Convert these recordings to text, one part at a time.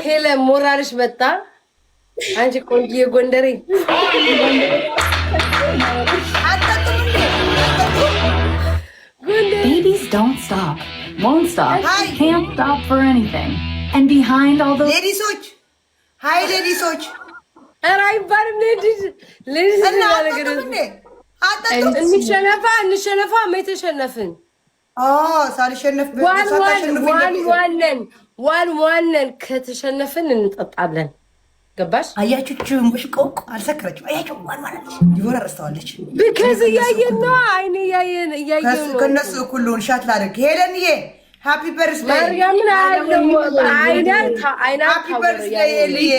ሄለን ሞራልሽ መጣ። አንቺ ቆንጆ ጎንደሬ Babies don't stop, won't stop, can't stop for anything. And behind all those ladies, hi ladies. አይባልም ladies እንሸነፋ የተሸነፍን ሳልሸነፍ ዋን ከተሸነፍን እንጠጣለን። ገባሽ? አያችሁ ሙሽቆቅ አልሰከረችም። አያችሁ ዋን ማለት ይወራ ረስተዋለች። ቢካዝ እያየን ነው። አይኔ እያየን ነው። ከነሱ ሁሉን ሻት ላድርግ። ሄለንዬ ሃፒ በርዝዴይ ማርያምን አያለም አይና ሃፒ በርዝዴይ ኤልዬ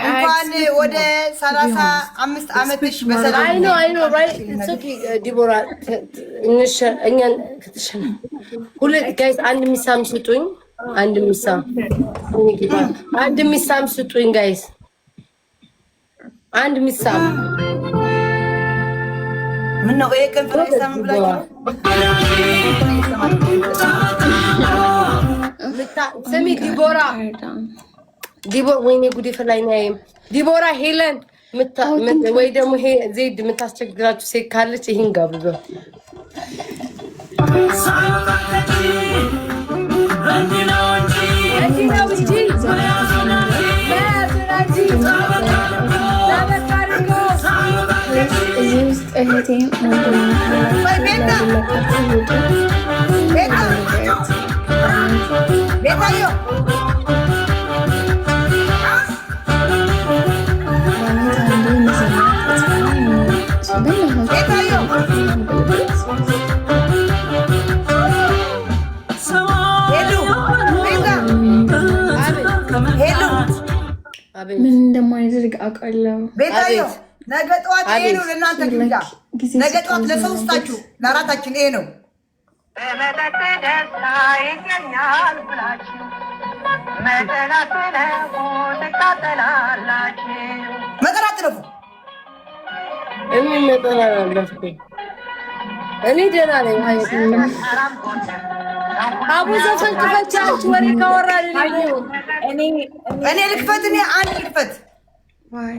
እንኳን ወደ 35 ዓመትሽ በሰላም አይ ኖ ራይት ኢትስ ኦኬ ዲቦራ እኛን ከተሸነፍ ሁለት ጋይስ አንድ ሚሳም ስጡኝ። አንድ ሚሳም ስጡኝ ጋይስ። አንድ ሚሳም ምን ነው ከንፈር ይሳም ብላችሁ ስሚ ዲቦራ ወይኔ ጉዴ ፈላኝ ነው። ዲቦራ ሄለን ወይ ደግሞ ዜድ የምታስቸግራችሁ ሴት ካለች ይሄን ጋብዙ። ምን እንደማይደርግ አውቃለሁ። ቤታዮ ነገ ጠዋት ይሄ ነው ለእናንተ ግብዣ። ነገ ጠዋት ለሶስታችሁ ለአራታችን ይሄ ነው። በመጠጥ ደስታ ይገኛል ብላችሁ መጠናት ለፉ ትቃጠላላችሁ። መጠናት ለፉ መጠናት እኔ ደህና ነኝ። አቡ ዘፈን ክፈች። አንቺ ወሬ ካወራን እኔ ልክፈት። እኔ አንድ ልክፈት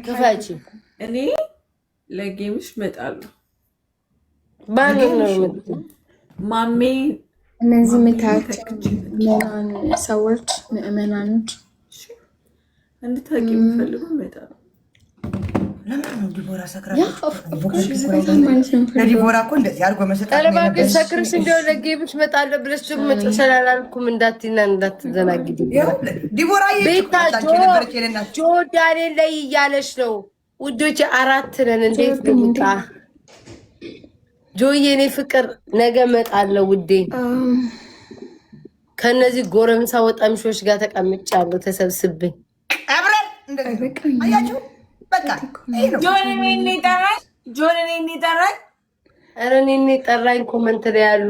ክፈች። እኔ ለጌምሽ እመጣለሁ። ባል ነው ማሜ። እነዚህ የምታያቸው ሰዎች ምዕመናኖች እንድታውቂ የሚፈልጉ እመጣለሁ። ለምን ነው ዲቦራ ዲቦራ እኮ እንደዚህ አድርጎ መሰጣት ነው። ሰክርሽ እንደው ለጌምሽ እመጣለሁ ብለሽ ደግሞ መጨረሻ አላልኩም። እንዳትዘናግዲ ዲቦራ ጆ ዳንኤል ላይ እያለች ነው ውዶች። 4 ነን። እንዴት ልምጣ ጆዬ? እኔ ፍቅር ነገ እመጣለሁ ውዴ። ከነዚህ ጎረምሳ ወጣምሾች ጋር ተቀምጫለሁ ተሰብስብኝ አብረን እንደዚህ አያችሁ በቃ ጆኒ ጠራኝ ኧረ እኔን ጠራኝ ኮመንት ላይ ያሉ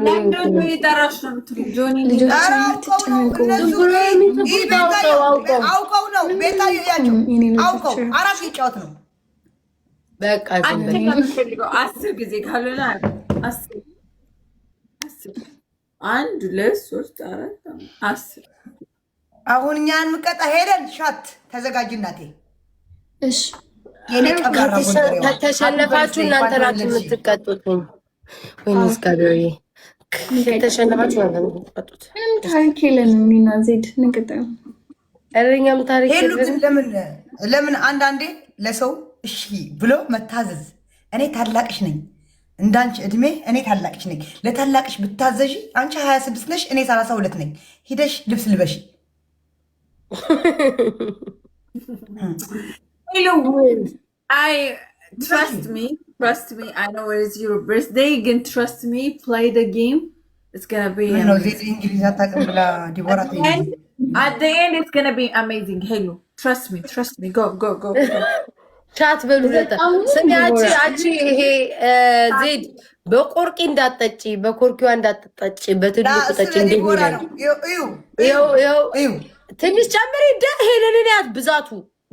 አውቀው ነው ቤታ ያያችሁ አውቀው አራት ይጫወት ነው በቃ አስር ጊዜ ካልሆነ አንድ ሁለት ሶስት አራት አስር አሁን እኛን ምቀጣ ሄደን ሻት ተዘጋጅ እናቴ እሺ ከተሸነፋችሁ እናንተ ናችሁ የምትቀጡት ወይስ ጋብሪ ከተሸነፋችሁ እናንተ ናችሁ የምትቀጡት ታሪክ የለንም እኔና ዜድ ንቀጣው እረኛም ታሪክ ሄሉ ግን ለምን አንዳንዴ ለሰው እሺ ብሎ መታዘዝ እኔ ታላቅሽ ነኝ እንዳንቺ እድሜ እኔ ታላቅሽ ነኝ ለታላቅሽ ብታዘዢ አንቺ 26 ነሽ እኔ 32 ነኝ ሂደሽ ልብስ ልበሺ Hello. Trust me. I know it is your birthday. You can trust me. Play the game. It's gonna be amazing. And at the end, it's gonna be amazing. Hello. Trust me. Go. ቻት በሉለታ ስሚያቺ አቺ ይሄ ዜድ በቆርቂ እንዳትጠጪ በኮርኪዋ እንዳትጠጪ በትልቁ ጠጪ እንደሆነ ትንሽ ጨምሪ ሄለን ያት ብዛቱ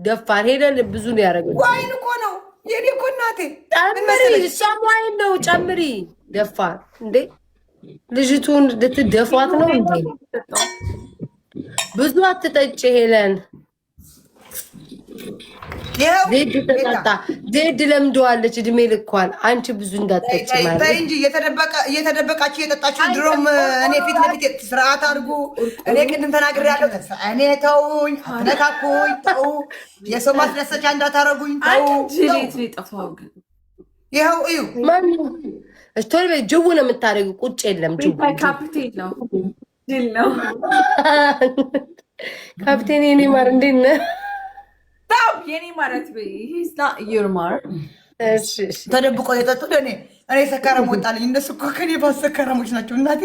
ደፋር ሄለን ብዙ ነው ያደረገው ዋይን እኮ ነው የኔ እኮ እናቴ ጨምሪ እሷም ዋይን ነው ጨምሪ ደፋር እንዴ ልጅቱን ልትደፏት ነው እንዴ ብዙ አትጠጪ ሄለን ዜድ ለምደዋለች እድሜ ልኳል አንቺ ብዙ እንዳትጠጪ ማለት ተይ እንጂ እየተደበቃችሁ የጠጣችሁ ድሮም እኔ ፊት ለፊት ስርዓት አድርጉ እኔ ቅድም ተናግሬያለሁ እኔ ተውኝ አትነካኩኝ ተው የሰው ማስደሰቻ እንዳታረጉኝ ተው ይኸው እዩ ማን እስቶሪ ጅው ነው የምታደርጊው ቁጭ የለም ጅው ካፕቴን ነው ድል ነው ካፕቴን የኔ ማር እንዴት ነህ Stop! Yeni marat be. He's not your mar. ተደብቆ የጠጡ እኔ ሰካራም ወጣልኝ እነሱ እኮ ከኔ ባሰካራሞች ናቸው እናቴ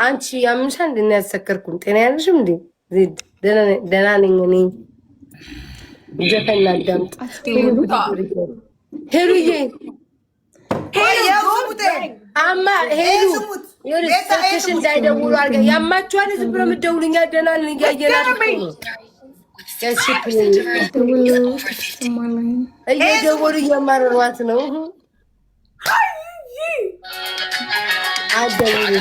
አንቺ ያምሻል እንዴ ያሰከርኩን ጤና ያለሽም እንዴ ደህና ነኝ እኔ ዘፈን ላዳምጥ ሄሉዬ አማ ሄሉ ስልክሽ እንዳይደውሉ አድርገ ያማችኋል ዝም ብሎ የምትደውሉኛ ደህና ነኝ እያየናችሁ ነው እየደወሉ እያማረሯት ነው አደውሉ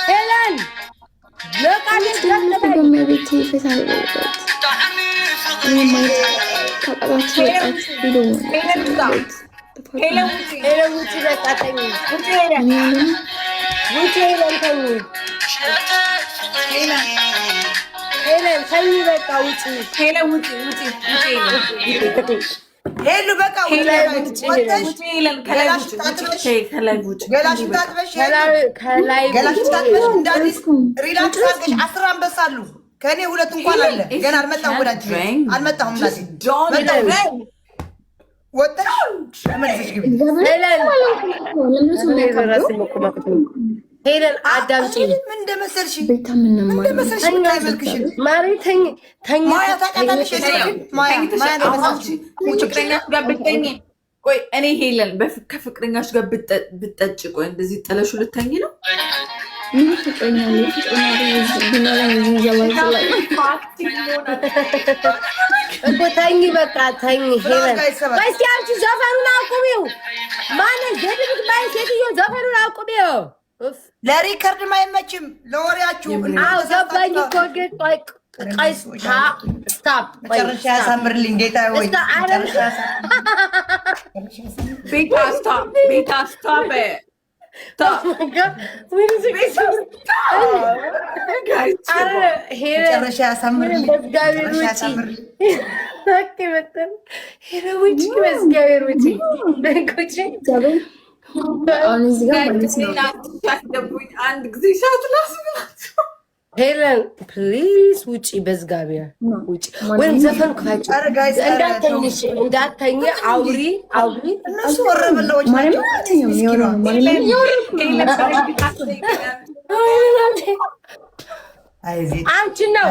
ሄለን ለቃለች በመቤት ይፈታል ሄለን ውጪ በቃ ተኝ ውጪ ሄለን ተኝ በቃ ውጪ ሄለን ውጪ ሄሉ በቃ ሪላክስ አድርገሽ 10 አንበሳ አሉ ከእኔ ሁለት እንኳን አለ ገና አልመጣሁም ወደ አንቺ አልመጣሁም ወጣሽ ተመለስሽ ግቢ ሄለን አዳምጪ ምን እንደመሰልሽ ማሪ ተኝ ማያ ታውቃታለሽ ቆይ እኔ ሄለን ከፍቅረኛሽ ጋር ብትጠጪ ቆይ እንደዚህ ጥለሹ ልተኝ ነው እኮ ተኝ በቃ ተኝ ሄለን እስኪ አንቺ ዘፈኑን አቁሚው ማነው ዘድብት ባይ ሴትዮ ዘፈኑን አቁሚው ለሪከርድ ማይመችም ለወሬያችሁ አው ዘባኝ እኮ ግን ቆይ ስታፕ መጨረሻ ያሳምርልኝ ጌታ ወይ ቤታ ስታፕ መጨረሻ ያሳምርልኝ አንድ ጊዜ ሻት ላስብላቸው ሄለን ፕሊዝ ውጪ፣ በዝጋቢያ ውጪ። ወይም ዘፈን ክፋጭ እንዳተኝ አውሪ እነሱ ወረበላዎች አንቺ ነው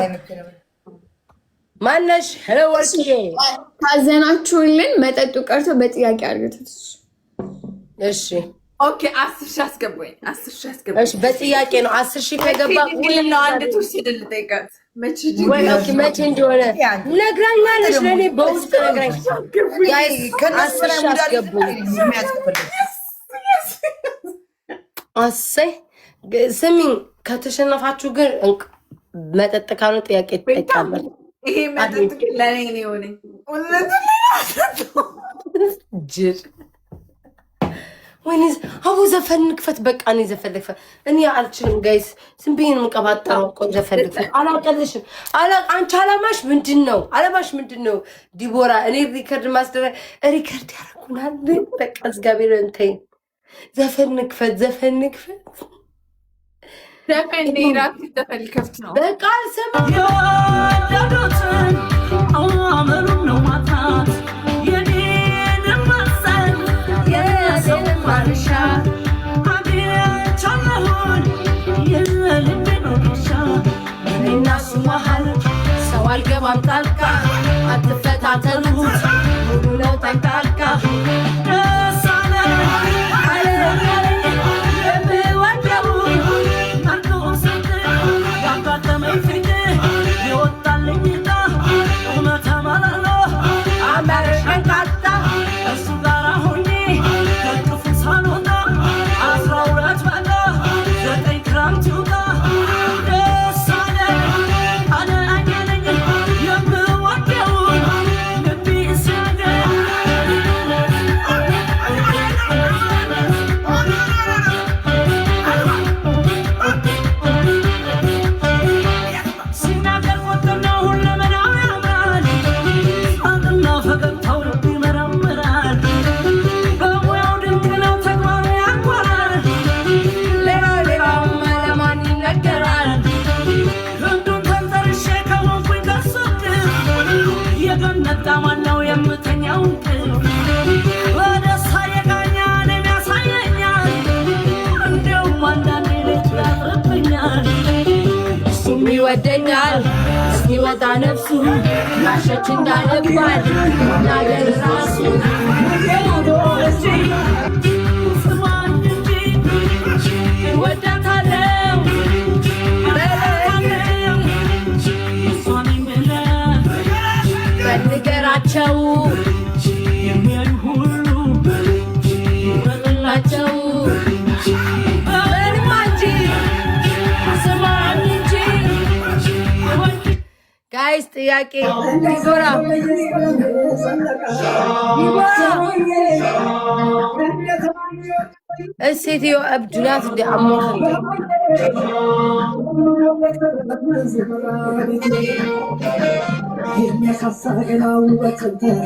ማነሽ? ሄሎ ወርቅዬ ካዘናችሁልን መጠጡ ቀርቶ በጥያቄ አድርጉት። እሺ ኦኬ 10,000 አስገባኝ። 10,000 አስገባኝ። እሺ በጥያቄ ነው። 10,000 ከገባ ነው አንድ ቱርስ ልጠይቃት መቼ እንደሆነ ነግራኛለሽ። ለኔ በውስጥ ነግራኝ ጋይስ ከ10 አስገቡ። አሰይ ስሚኝ፣ ከተሸነፋችሁ ግን መጠጥ ካሉ ጥያቄ ትጠይቃለሽ። ይሄ መጠጥ ለኔ ነው የሆነኝ። ጅር ወይኔ አቡ ዘፈን ክፈት። በቃ እኔ ዘፈለፈ እኔ አልችልም ጋይስ። ዝም ብዬ ነው የምቀባጠረው እኮ ዘፈለፈ። አላቀልሽም። አንቺ አላማሽ ምንድነው? አላማሽ ምንድነው? ዲቦራ እኔ ሪከርድ ማስደረግ ሪከርድ ያደርጉናል። በቃ እግዚአብሔር እንተይ። ዘፈን ክፈት። ዘፈን ራስ ዘፈን ከፍት ነው በቃ አልሰማም። ያዳዶትን አማመሩ ነው ማታት ሰው አልገባም ጣልቃ አትፈታተኑት ሙሉ ነው ጠንቃቃ ይወደኛል እስኪወጣ ነፍሱ ማሸች እንዳለባል ናገር ራሱ ወዳታለው በንገራቸው በላቸው ጋይስ ጥያቄ ዲቦራ ሴትዮ እብድ ናት እንደ አሞት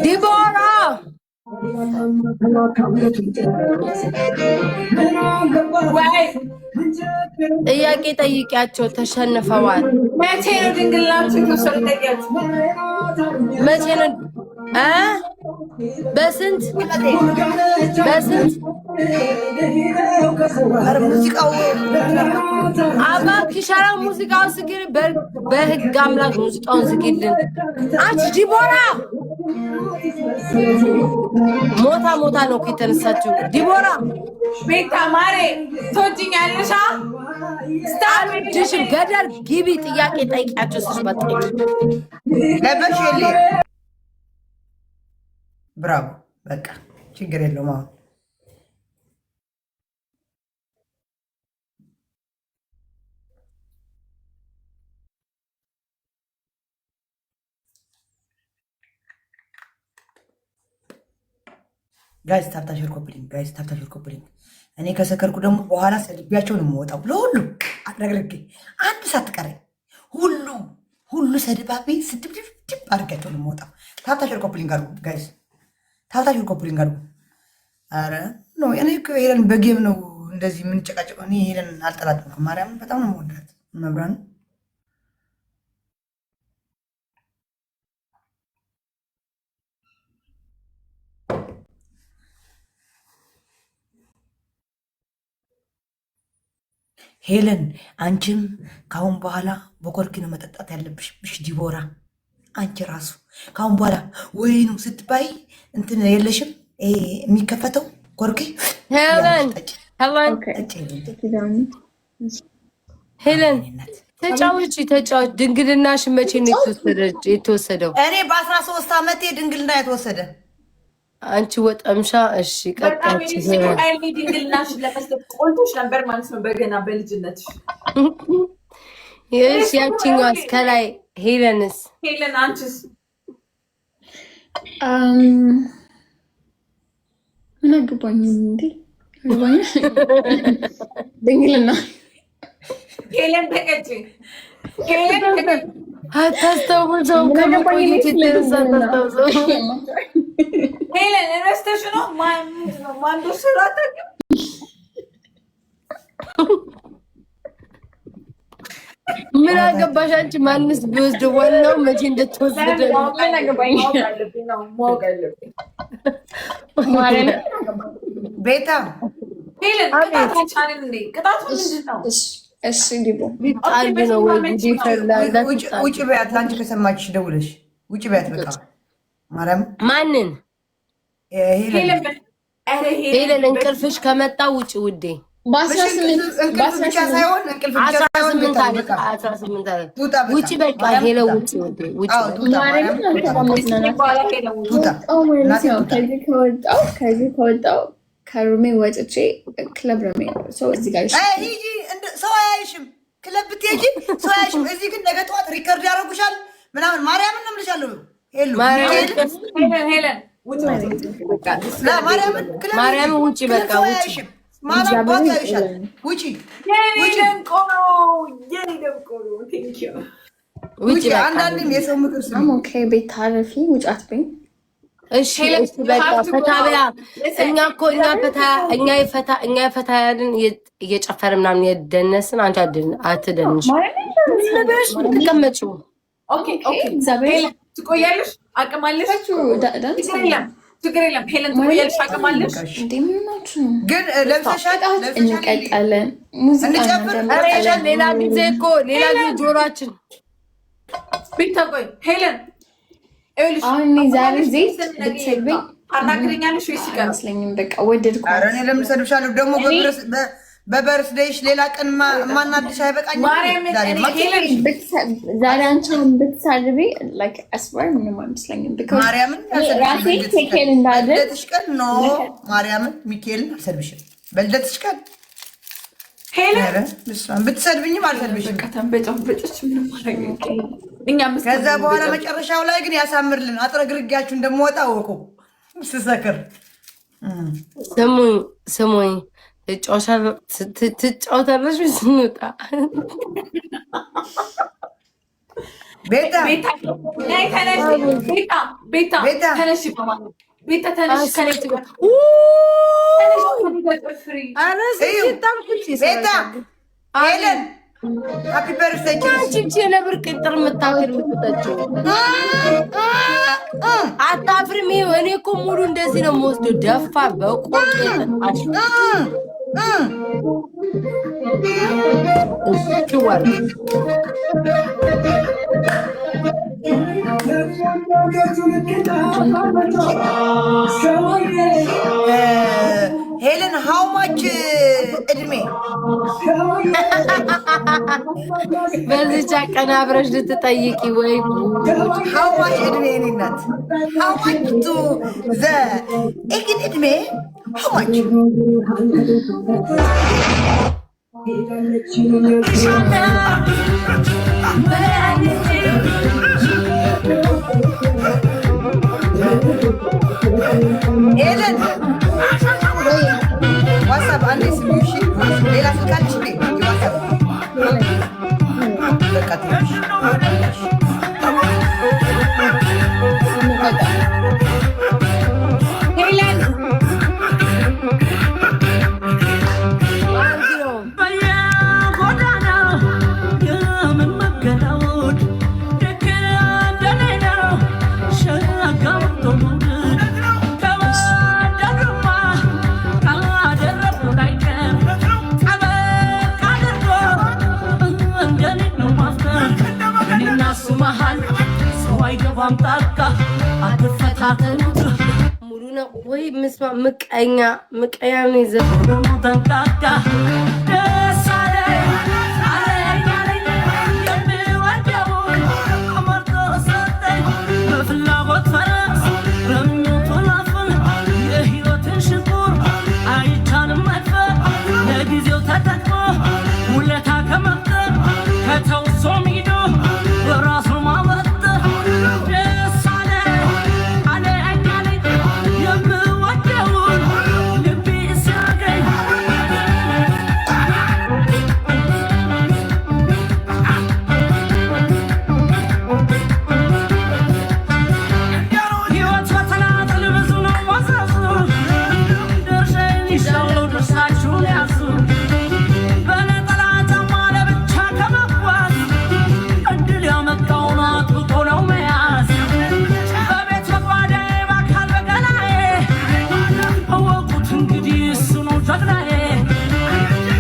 ዲቦራ ጥያቄ ጠይቂያቸው። ተሸንፈዋል። መቼ ነው ድንግልናችሁ ተሰልተያት? መቼ ነው በስንት ሙዚቃው ኪሻራ ሙዚቃውን ዝግል። በህግ አምላክ ሙዚቃውን ዝግልን። አንቺ ዲቦራ ሞታ ነው እኮ የተነሳችው። ዲቦራ ቤታ ማሬ ትወጂኛለሽ? ስታርድሽም ገደል ግቢ። ጥያቄ ጠይቂያቸው። ስስበጥ ለበሽ ብራቮ። በቃ ችግር የለውም። አሁን ጋይስ ታፕታሽር ኮፕሊንግ እኔ ከሰከርኩ ደግሞ በኋላ ሰድቢያቸውን የምወጣው ለሁሉ አጥረግርጌ አንድ ሳትቀረኝ ሁሉ ሰድባቤ ስድብድብ አድርጋቸውን የምወጣው። ታፕታሽር ኮፕሊንግ አድርጉ ጋይስ፣ ታፕታሽር ኮፕሊንግ አድርጉ። አረ ነው እኔ ሄለን በጌም ነው እንደዚህ የምንጨቃጨቀው። እኔ ሄለን አልጠላትም። ማርያም በጣም ነው የምወዳት መብራን ሄለን አንቺም ካሁን በኋላ በኮርኪ ነው መጠጣት ያለብሽ። ብሽ ዲቦራ አንቺ ራሱ ካሁን በኋላ ወይኑ ስትባይ እንትን የለሽም የሚከፈተው ኮርኪ። ሄለን ተጫውቺ ድንግልናሽ መቼ ነው የተወሰደው? እኔ በ13 ዓመቴ ድንግልና የተወሰደ። አንቺ ወጠምሻ። እሺ ቀጣች። ድንግልናሽ ለመስጠት ቆልቶሽ ነበር ማለት ነው በገና በልጅነትሽ። ይስ ያቺኛዋስ ከላይ ሄለን አንቺስ? ምን አገባኝ እንዴ? ድንግልና ሄለን ተቀጭ። አታስታውሰው ከመቆየት የተነሳ አታስታውሰው። ሄለን ረስተሽ ነው ማንዶ ስላታቂ ምን አገባሽ አንቺ? ማንስ ቢወስድ ዋናው መቼ እንደተወሰደ ምን አገባኝ ነው ማወቅ አለብኝ። ቤታ ሄለን ቅጣት አልቻልን እንዴ? ቅጣቱ ምንድን ነው? እሺ ዲቦ ቢጣል ነው ወይ ውጭ በያት። ለአንቺ ከሰማችሽ ደውለሽ ውጭ በያት። በቃ ማርያም ማንን? ሄለን እንቅልፍሽ ከመጣ ውጭ ውዴ። እንቅልፍ ብቻ ሳይሆን ውጭ በቃ ሄለ ውጭ ውዴ ውጭ። ከዚህ ከወጣው ከሩሜ ወጥቼ ክለብ ነው የምሄደው። ሰው እዚህ ጋር ሰው አያይሽም። ክለብ ብትሄጂ ሰው አያይሽም። እዚህ ግን ነገ ጠዋት ሪከርድ ያደርጉሻል ምናምን። ማርያምን ነው የምልሻለሁ። ማርያምን ውጭ በቃ ውጭ። ማናባት ያይሻል። ውጭ ውጭ። አንዳንድም የሰው ምክር ኦኬ ቤት ታረፊ ውጭ አትበይኝ። እሺ በቃ ፈታ ብላ። እኛ ፈታ ያልን እየጨፈር ምናምን የደነስን አንቺ አትደንሽ። ለበሽ ተቀመጪው። ኦኬ ትቆያለሽ። አቅም አለሽ። ችግር የለም ሄለን ትቆያለሽ። አቅም አለሽ። ግን ለብሰሻል። እንቀጣለን። ሌላ ጊዜ ጆሮአችን ቤታ ቆይ ሄለን አሁን ዛሬ ዜት ብትሰድበኝ አናግረኛለሽ ወይስ ይቀር አይመስለኝም። በቃ ወደድኩ። ኧረ እኔ ለምን ሰድብሻለሁ? ደግሞ በበርስዴይሽ ሌላ ቀን ማናድሽ አይበቃኝም? ዛሬ አንቺን ብትሳድቢ ላይክ አስበር ምንም አይመስለኝም። ማርያምን ራሴ ቴኬል እንዳደርግ በልደትሽ ቀን ነው። ማርያምን ሚካኤልን አልሰድብሽም። በልደትሽ ቀን ሄለን ብትሰድብኝም አልሰድብሽም። ከዛ በኋላ መጨረሻው ላይ ግን ያሳምርልን። አጥረግርጊያችሁ እንደምወጣ አወቁ። ስሰክር ስሙኝ ትጫወታለሽ ስንወጣ ቤታ ሄለን ሃፒ በርዝዴይ አንቺ የነብር ቅጥር የምታክል የምትጠጪው አታፍሪም? እኔ እኮ ሙሉ እንደዚህ ነው የምወስደው። ደፋ በቆቅ የጠጣሽ እሽዋል ሄለን ሃው ማች እድሜ በዚህች ቀን አብረሽ ልትጠይቂ ወይ? ሃው ማች እድሜ እኔ ናት። ሃው ማች ቱ ዘ ኤግን እድሜ ሃው ማች ሄለን ዋትስአፕ አንዴ ስሚው። እሺ ሌላ ስልክ አለሽ እንዴ? ዋትስአፕ በቃ ትንሽ ሄለን ተምጣጣ አትፈታተኑት ሙሉ ነው ወይ ምስማ ምቀኛ ነው ይዘፍ ተምጣጣ ደስ አለኝ አለኝ አለኝ የሚወደውን አመርጦ ሰጠኝ በፍላጎት ፈረስ ረምኞቱን አፍን የሕይወትን ሽንቁር አይቻልም መድፈር ለጊዜው ተጠቅሞ ውለታ ከመፍጠር ከተውሶ ሚዶ በራሱ ማበጠር ደስ አለኝ አለኝ አለኝ የምወደውን ልቤ ሲያገኝ ሕይወት በተናጠል ብዙ ነው መዘዙ ድርሻዬን ይሻለው ድርሻችሁን ያዙ በነጠላ ጫማ ለብቻ ከመጓዝ እድል ያመጣውን አጥብቆ ነው መያዝ በቤት በጓዳዬ በአካል በገላዬ እወቁት እንግዲህ እሱ ነው ጀግናዬ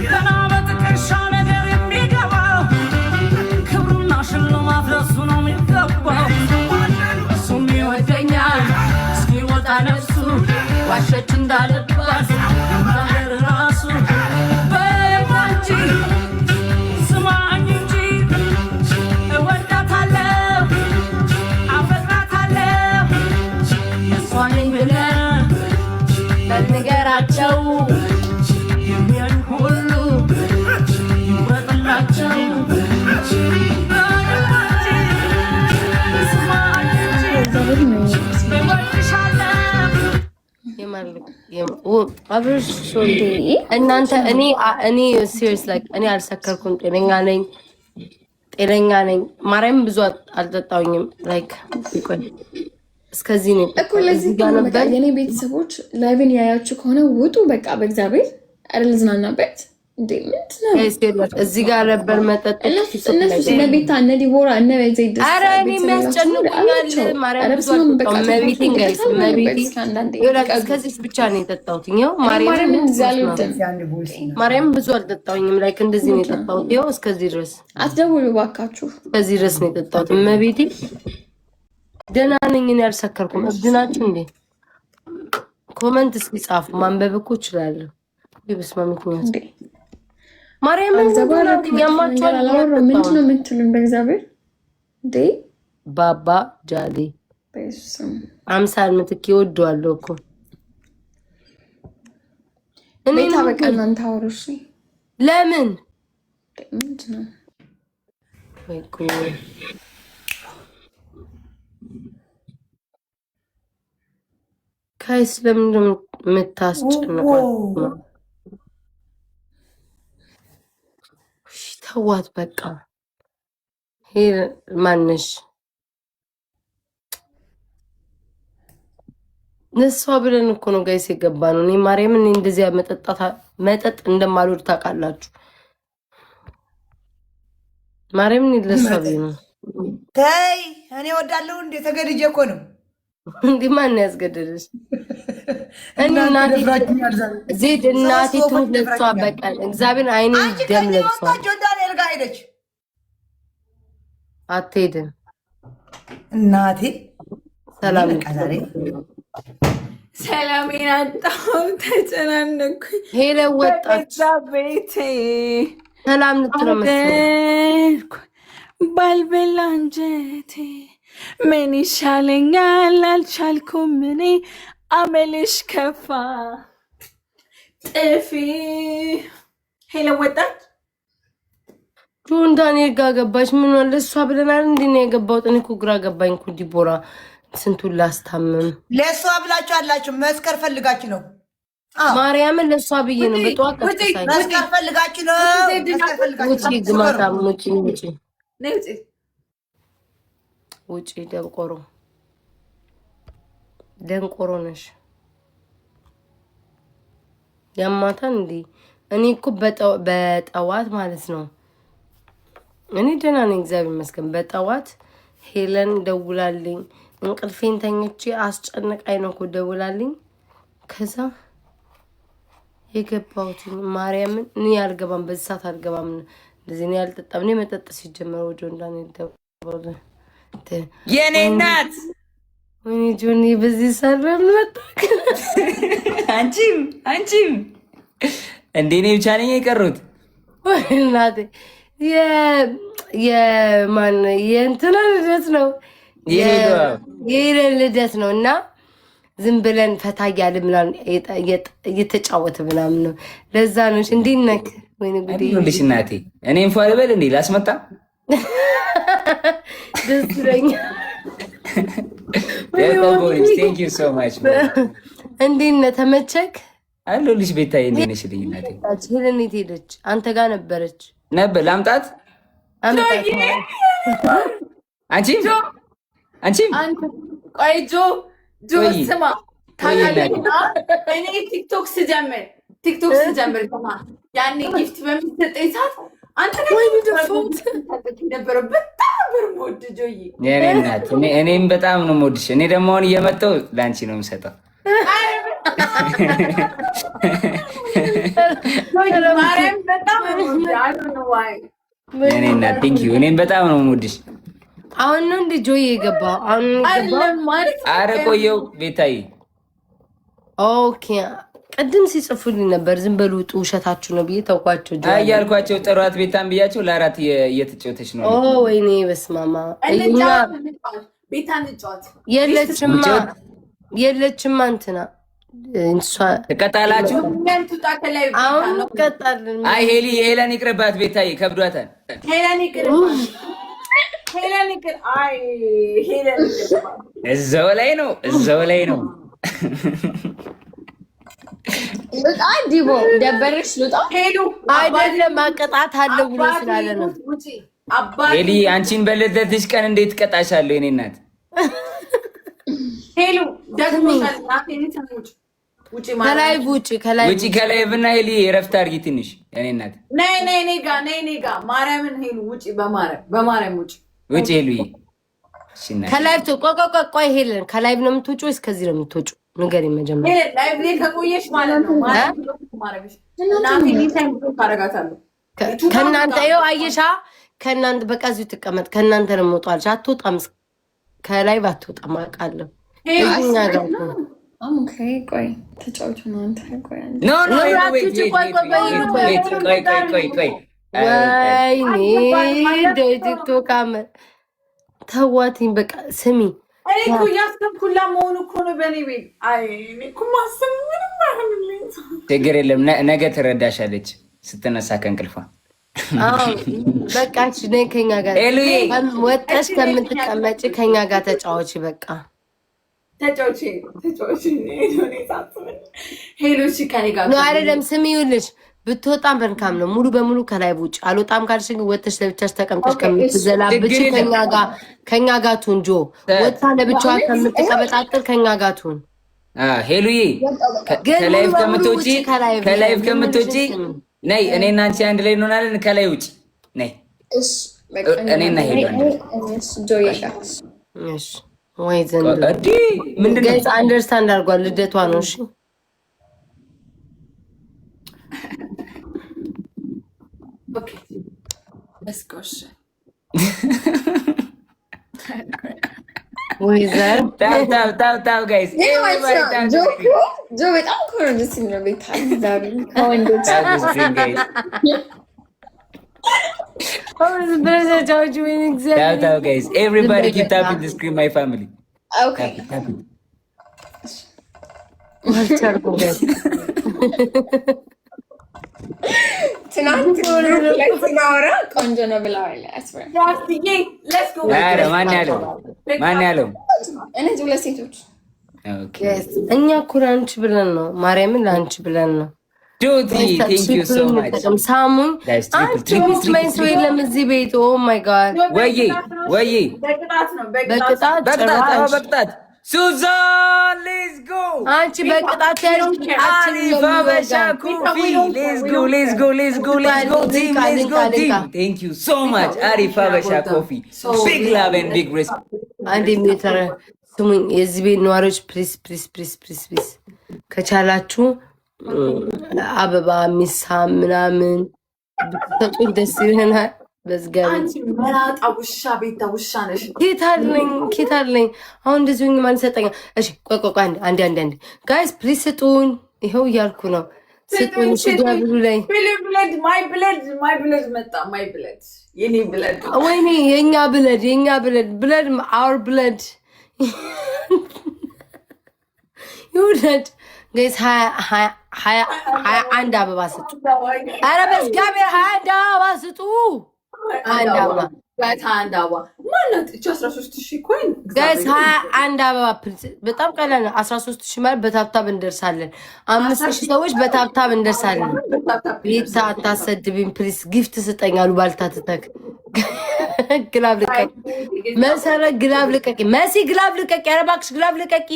ገና በጥቅሻ ነገር የሚገባው ክብሩና ሽልማት ለእሱ ነው የሚገባው እሱም ይወደኛል እስኪወጣ ነፍሱ ዋሸች እንዳለባት ነገር ራሱ በይማ እንጂ ስማኝ እንጂ እወዳታለሁ አፈቅራታለሁ የእሷ ነኝ ብለህ ለንገራቸው የሚያዩ ሁሉ ይወጥላቸው በይማ እንጂ ስማኝ እንጂ እወድሻለሁ አብርሽ እናንተ እኔ ሲሪየስ ላይክ እኔ አልሰከርኩም ጤነኛ ነኝ ማርያም ብዙ አልጠጣውኝም ላይክ ይቆይ እስከዚህ ነው እኮ ለዚህ ጋር በቃ የኔ ቤተሰቦች ላይቭን ያያችሁ ከሆነ ውጡ በቃ በእግዚአብሔር አይደል ዝናናበት እንዴ ምንድነው እዚህ ጋር ነበር መጠጥ እነሱ እነ ቤታ እነ ዲቦራ እነ ዜድ ኧረ እኔ የሚያስጨንቁኛል ማርያም ብዙ አልጠጣሁም መቤቴን ጋይስ መቤቴ እስከዚህ ብቻ ነው የጠጣሁት ይኸው ማርያም ብዙ አልጠጣሁኝም ላይክ እንደዚህ ነው የጠጣሁት ይኸው እስከዚህ ድረስ አትደውሉ ባካችሁ እስከዚህ ድረስ ነው የጠጣሁት መቤቴ ደህና ነኝ እኔ አልሰከርኩም እብድ ናችሁ እንዴ ኮመንት እስኪ ጻፉ ማንበብ እኮ እችላለሁ ይብስማ ምክንያት እንዴ ማርያም ምንድን ነው የምትሉኝ? በእግዚአብሔር እንዴ ባባ ጃሌ በስም አምሳል ምትክ ይወደዋለሁ እኮ ቤታ በቃ እናንተ አውሩሽ ለምን ምንድን ነው ወይ እኮ ካይስ ለምን የምታስጨንቀው ተዋት በቃ ሄር ማንሽ ነሷ ብለን እኮ ነው ጋይስ የገባ ነው። እኔ ማርያምን እንደዚያ መጠጥ እንደማልወድ ታውቃላችሁ። ማርያምን ለሷ ብዬ ነው። ተይ እኔ ወዳለሁ እንዴ ተገድጄ እኮ ነው እንዴ ማን ያስገደደሽ? እኔ እናቴ ዜድ እናቴ ትሙት ለሷ በቃ እግዚአብሔር አይኔ ደም ለብሷ ጆርዳን ጋር ሄደች። አትሄድም እናቴ ሰላም ዛሬ ሰላሜን አጣሁ፣ ተጨናነኩኝ። ሄለ ወጣች ቤቴ ሰላም ልትረመስኩ ባልበላ አንጀቴ ምን ይሻለኛል አልቻልኩም እኔ አመልሽ ከፋ ጥፊ ሄለ ወጣች ጆን ዳንኤል ጋር ገባች። ምን ወለ እሷ ብለናል እንዴ ነው የገባው? እኔ እኮ ግራ ገባኝ እኮ ዲቦራ ስንቱን ላስታምም ለሷ ብላችሁ አላችሁ መስከር ፈልጋችሁ ነው። ማርያምን ለሷ ብዬ ነው በጠዋት ተሳይ መስከር ፈልጋችሁ ነው። መስከር ፈልጋችሁ ውጪ ግማታ ውጪ ነይ ውጪ ደንቆሮ ነሽ ያማታን እንዴ? እኔ እኮ በጠዋት ማለት ነው እኔ ደህና ነኝ እግዚአብሔር ይመስገን። በጠዋት ሄለን ደውላልኝ እንቅልፌን ተኝቼ አስጨነቃኝ ነው እኮ ደውላልኝ። ከዛ የገባሁት ማርያምን እኔ አልገባም፣ በዚህ ሰዓት አልገባም። እንደዚህ እኔ አልጠጣም። እኔ መጠጥ ሲጀመር ወደ እንዳኔ ደውል የኔ እናት ወይኔ ጆኒ በዚህ ሰረም መጣ። አንቺም እንዴ እኔ ብቻ ነኝ የቀሩት? እናቴ የማን የእንትና ልደት ነው የሄለን ልደት ነው እና ዝም ብለን ፈታ እያለ ምናምን እየተጫወተ ምናምን ነው። ለዛ ነው እንዴት ነህ? ወይኔ ጉዴ ልሽ እናቴ እኔም ፏ ልበል እንዴ ላስመጣ ደስ ይለኛል። እንዴት ነህ? ተመቸክ? አለሁልሽ ቤታዬ። እንዴት ነሽ ልኝ እናቴ? ሄለን የት ሄደች? አንተ ጋር ነበረች ነበር። ላምጣት? አንቺም ቆይ ጆ ስማ ታውቃለህ፣ እኔ ቲክቶክ ስጀምር ያኔ ጊፍት በምትሰጠኝ ሰዓት አንተ ነበረ በጣም ነበር የምወድ ጆዬ። የኔ እናት እኔም በጣም ነው የምወድሽ። እኔ ደግሞ አሁን እየመጣሁ ለአንቺ ነው የምሰጠው። ማርያም በጣም የኔ እናት ቴንኪው። እኔም በጣም ነው የምወድሽ። አሁን ነው እንደ ጆዬ የገባው? አረ ቆየው ቤታዬ። ኦኬ ቅድም ሲጽፉልኝ ነበር ዝም በሉ ውጡ ውሸታችሁ ነው ብዬ ተውኳቸው። እያልኳቸው ጥሯት ቤታን ብያቸው ለአራት እየተጫወተች ነው። ወይኔ በስማማ ቤታን ጫወት የለችማ እንትና ትቀጣላችሁ። አሁን እንቀጣለን። አይ ሄለን ይቅርባት ቤታዬ ከብዷታል። እዛው ላይ ነው ልጣ ዲቦ ደበረሽ ልጣ አይደለም ማቀጣት አለ ብሎ ስላለ ነው። ሄሊ አንቺን በልደትሽ ቀን እንዴት ቀጣሻለሁ? የኔ እናት ውጪ ከላይ ብና ሄሊ እረፍት አድርጊ ትንሽ። የኔ እናት ነይ ጋ ማርያምን ሄሉ ውጪ፣ በማርያም ውጪ ሄሉ ከላይቭ ቆይ ሄለን ከላይቭ ነው የምትወጪው ወይስ ከዚህ ነው የምትወጪው? ንገሪኝ መጀመሪያ። ላይቭ ላይ ከቆየሽ ማለት ነው ከእናንተ ይኸው አየሻ፣ ከእናንተ በቃ እዚሁ ትቀመጥ። ከእናንተ ነው የምወጣልሽ። አትወጣም፣ ከላይቭ አትወጣም አውቃለሁ። ቆይ ተጫወቱ ነው አንተ። ቆይ ወይኔ ቲክቶክ ተዋትኝ። በቃ ስሚ እኔ እኮ እያሰብኩላ መሆኑ እኮ ነው በእኔ ቤት። እኔ እኮ ማሰብ ምንም አይሆንልኝ። ችግር የለም ነገ ትረዳሻለች ስትነሳ ከእንቅልፏ። በቃ ነይ ከኛ ጋር ወጣሽ ከምትቀመጭ ከኛ ጋር ተጫወች። በቃ ተጫወች ሄሎች ከኔ ጋር ነው አይደለም። ስሚ ይኸውልሽ ብትወጣም በንካም ነው። ሙሉ በሙሉ ከላይ ውጭ አልወጣም ካልሽ ግን ወጥተሽ ለብቻሽ ተቀምጠሽ ከምትዘላብች ከኛ ጋር ትሁን። ጆ ወጣ ለብቻዋ ከምትቀበጣጥር ከኛ ጋር ትሁን። ሄሉዬ ከላይቭ ከምትወጪ ነይ፣ እኔና አንቺ አንድ ላይ እንሆናለን። ከላይ ውጭ ነይ፣ እኔና ሄሉ ወይ ዘንድ ምንድነው አንደርስታንድ አድርጓል። ልደቷ ነው። እሺ Okay, let's go. Wizard. Tap, guys. Joe, በጣም እኮ ነው ደስ የሚለው ቤት አዛቢ Tap, guys. Everybody keep tapping the screen, my family. Okay. Tap it. ትናንት ስናወራ ቆንጆ ነው ብለዋል። ማን ያለው? እነዚህ ሁለት ሴቶች እኛ እኮ ለአንቺ ብለን ነው፣ ማርያምን ለአንቺ ብለን ነው። ሳሙኝ አንቺ ሚስመኝ ሰው የለም እዚህ ቤት። ኦ ማይ ጋድ ወይ በቅጣት ሱዛን ሌትስ ጎ አንቺ በቅጣት ያለች አሪፍ አበሻ ኮፊ ሌትስ ጎ ቲም ቴንክ ዩ ሶ ማች አሪፍ አበሻ ኮፊ ቢግ ላቭ ኤንድ ቢግ ሪስፔክት። አንዴ ሜትር ስሙኝ የዚህ ቤት ነዋሪዎች ፕሊስ ከቻላችሁ አበባ ሚሳ ምናምን ብትሰጡኝ ደስ ይለናል። በዝጋቢ አንቺ መላጣ ውሻ ቤታ ውሻ ነሽ። ኬት አለኝ አሁን እንደዚህ ሆኜ ማን ይሰጠኛል? እሺ ቆይ አንዴ ጋይስ ፕሊዝ ስጡኝ። ይኸው እያልኩ ነው። ስጡኝ። እሺ ዲያብሉ ላይ ማይ ብለድ መጣ። ማይ ብለድ የኔ ብለድ ወይኔ የኛ ብለድ አወር ብለድ ይውለድ ጋይስ 21 አበባ ስጡ። ኧረ በዝጋቤር 21 አበባ ስጡ። አንድ አበባ ማናት? 13,000 ኮይን ጋይስ 21 አበባ በጣም ቀላል ነው። 13,000 ማለት በታብታብ እንደርሳለን። 5,000 ሰዎች በታብታብ እንደርሳለን። ቤታ አታሰድብኝ ፕሊስ። ጊፍት ስጠኛሉ ባልታትተክ ግላብ ልቀቂ መሰረት፣ ግላብ ልቀቂ መሲ፣ ግላብ ልቀቂ። ኧረ እባክሽ ግላብ ልቀቂ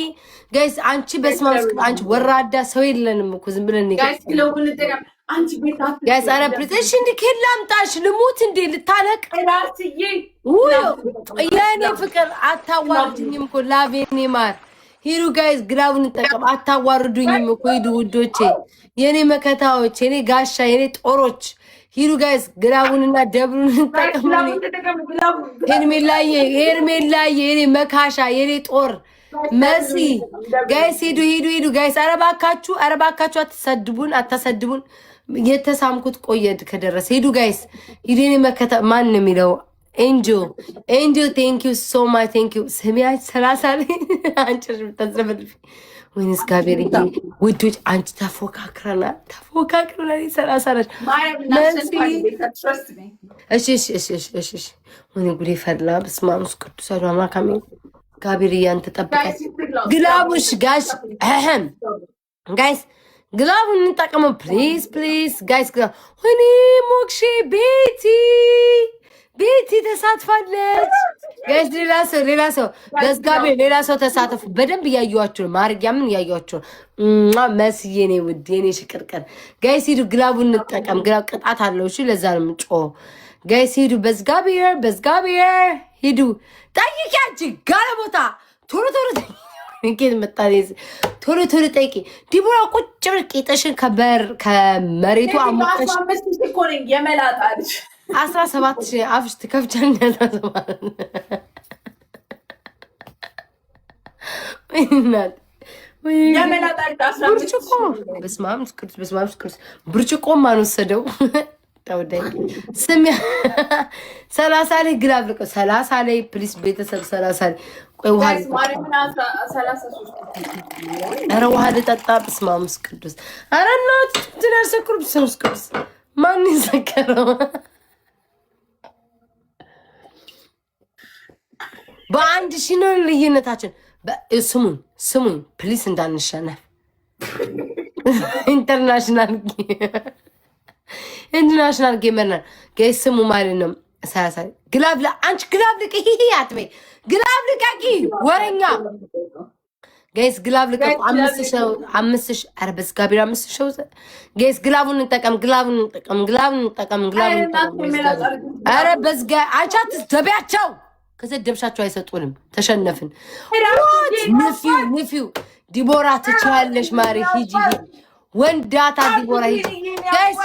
ጋይስ። አንቺ በስመ አብ አንቺ ወራዳ ሰው የለንም እኮ ዝም ብለን ጋይስ ግሎቡን ተቀም አንቺ ቤት ጋይስ። ኧረ ፕሪቴሽ እንዴ ከላምጣሽ ልሙት እንዴ ልታለቅ ራስዬ የኔ ፍቅር አታዋርዱኝም እኮ ላቬኔ ማር ሂዱ ጋይስ። ግላቡን እንጠቀም። አታዋርዱኝም እኮ ሂዱ ውዶቼ፣ የኔ መከታዎች፣ የኔ ጋሻ፣ የኔ ጦሮች ሂዱ ጋይስ። ግላቡንና ደብሉን እንጠቀም። ሄርሜላዬ የኔ መካሻ፣ የኔ ጦር መሲ ጋይስ ሂዱ ጋይስ። ኧረ እባካችሁ አታሰድቡን። የተሳምኩት ቆየድ ከደረሰ ሂዱ ጋይስ ሂዱ። የኔ መከታ ማን ነው የሚለው? ኤንጆ ቴንክ ዩ ሶ ማች ቴንክ ዩ። ስሚያች 30 ላይ አንቺ ተዘበልፊ ወይንስ ጋቤሪ ውዶች፣ አንቺ ተፎካክረናል 30 ነች መሲ። እሺ ወይኔ ጉዴ ፈላ። በስመ አብ ወወልድ ወመንፈስ ቅዱስ አምላክ አሜን። ጋቤሪ ያንተ ጠብቀኝ። ግላቡሽ ጋሽ ጋይስ ግላቡን እንጠቀመው ፕሊዝ ጋይስ። ወይኔ ሞክሼ ቤቲ ተሳትፋለች ጋይስ። ሌላ ሰው በዝጋቤ ሌላ ሰው ተሳተፉ። በደንብ እያየኋችሁ ነው። ማርያምን እያየኋችሁ ነው። መስዬ የኔ ውድ የኔ ሽቅርቅር ጋይስ ሂዱ። ግላቡን እንጠቀም። ግላብ ቅጣት አለው። እሺ ለዛ ነው የምጮኸው ጋይስ ሂዱ። በዝጋቤር ሂዱ። ጠይቂያች ጋለ ቦታ ቶሎ እንኬት መጣለኝ። ቶሎ ጠይቂ። ዲቦራ ቁጭ ብር ቂጥሽን ከመሬቱ አሞቀሽ 17,000 አፍሽ ትከፍቻለሽ። በስመ አብ ቅዱስ ብርጭቆ ማን ወሰደው? ተውደኝ ስም 30 ላይ ግላብ ልቀው 30 ላይ ፕሊስ ቤተሰብ 30 ላይ ቆይ ውሃ ኧረ ውሃ ልጠጣ። በስመ አብ ቅዱስ ኧረ እናት ትነርሰክሩ በስመ ቅዱስ ማን ይዘከረው? በአንድ ሺህ ነው ልዩነታችን። ስሙን ፕሊስ እንዳንሸነፍ ኢንተርናሽናል ጌመር ነን ጋይስ። ስሙ ማለት ነው 30 ግላብ አንቺ ግላብ ልቀቂ አትበይ። ግላብ ልቀቂ ወረኛ ጋይስ። ግላብ ልቀቁ። 5,000 ኧረ በዝጋቢር 5,000 ጋይስ። ግላቡን እንጠቀም። ኧረ በዝጋ አንቺ አትስደቢያቸው። ከሰደብሻቸው አይሰጡንም። ተሸነፍን። ንፊው ዲቦራ ትችያለሽ ማሪ ሂጂ ወንዳታ ዲቦራ ሂጂ ጋይስ።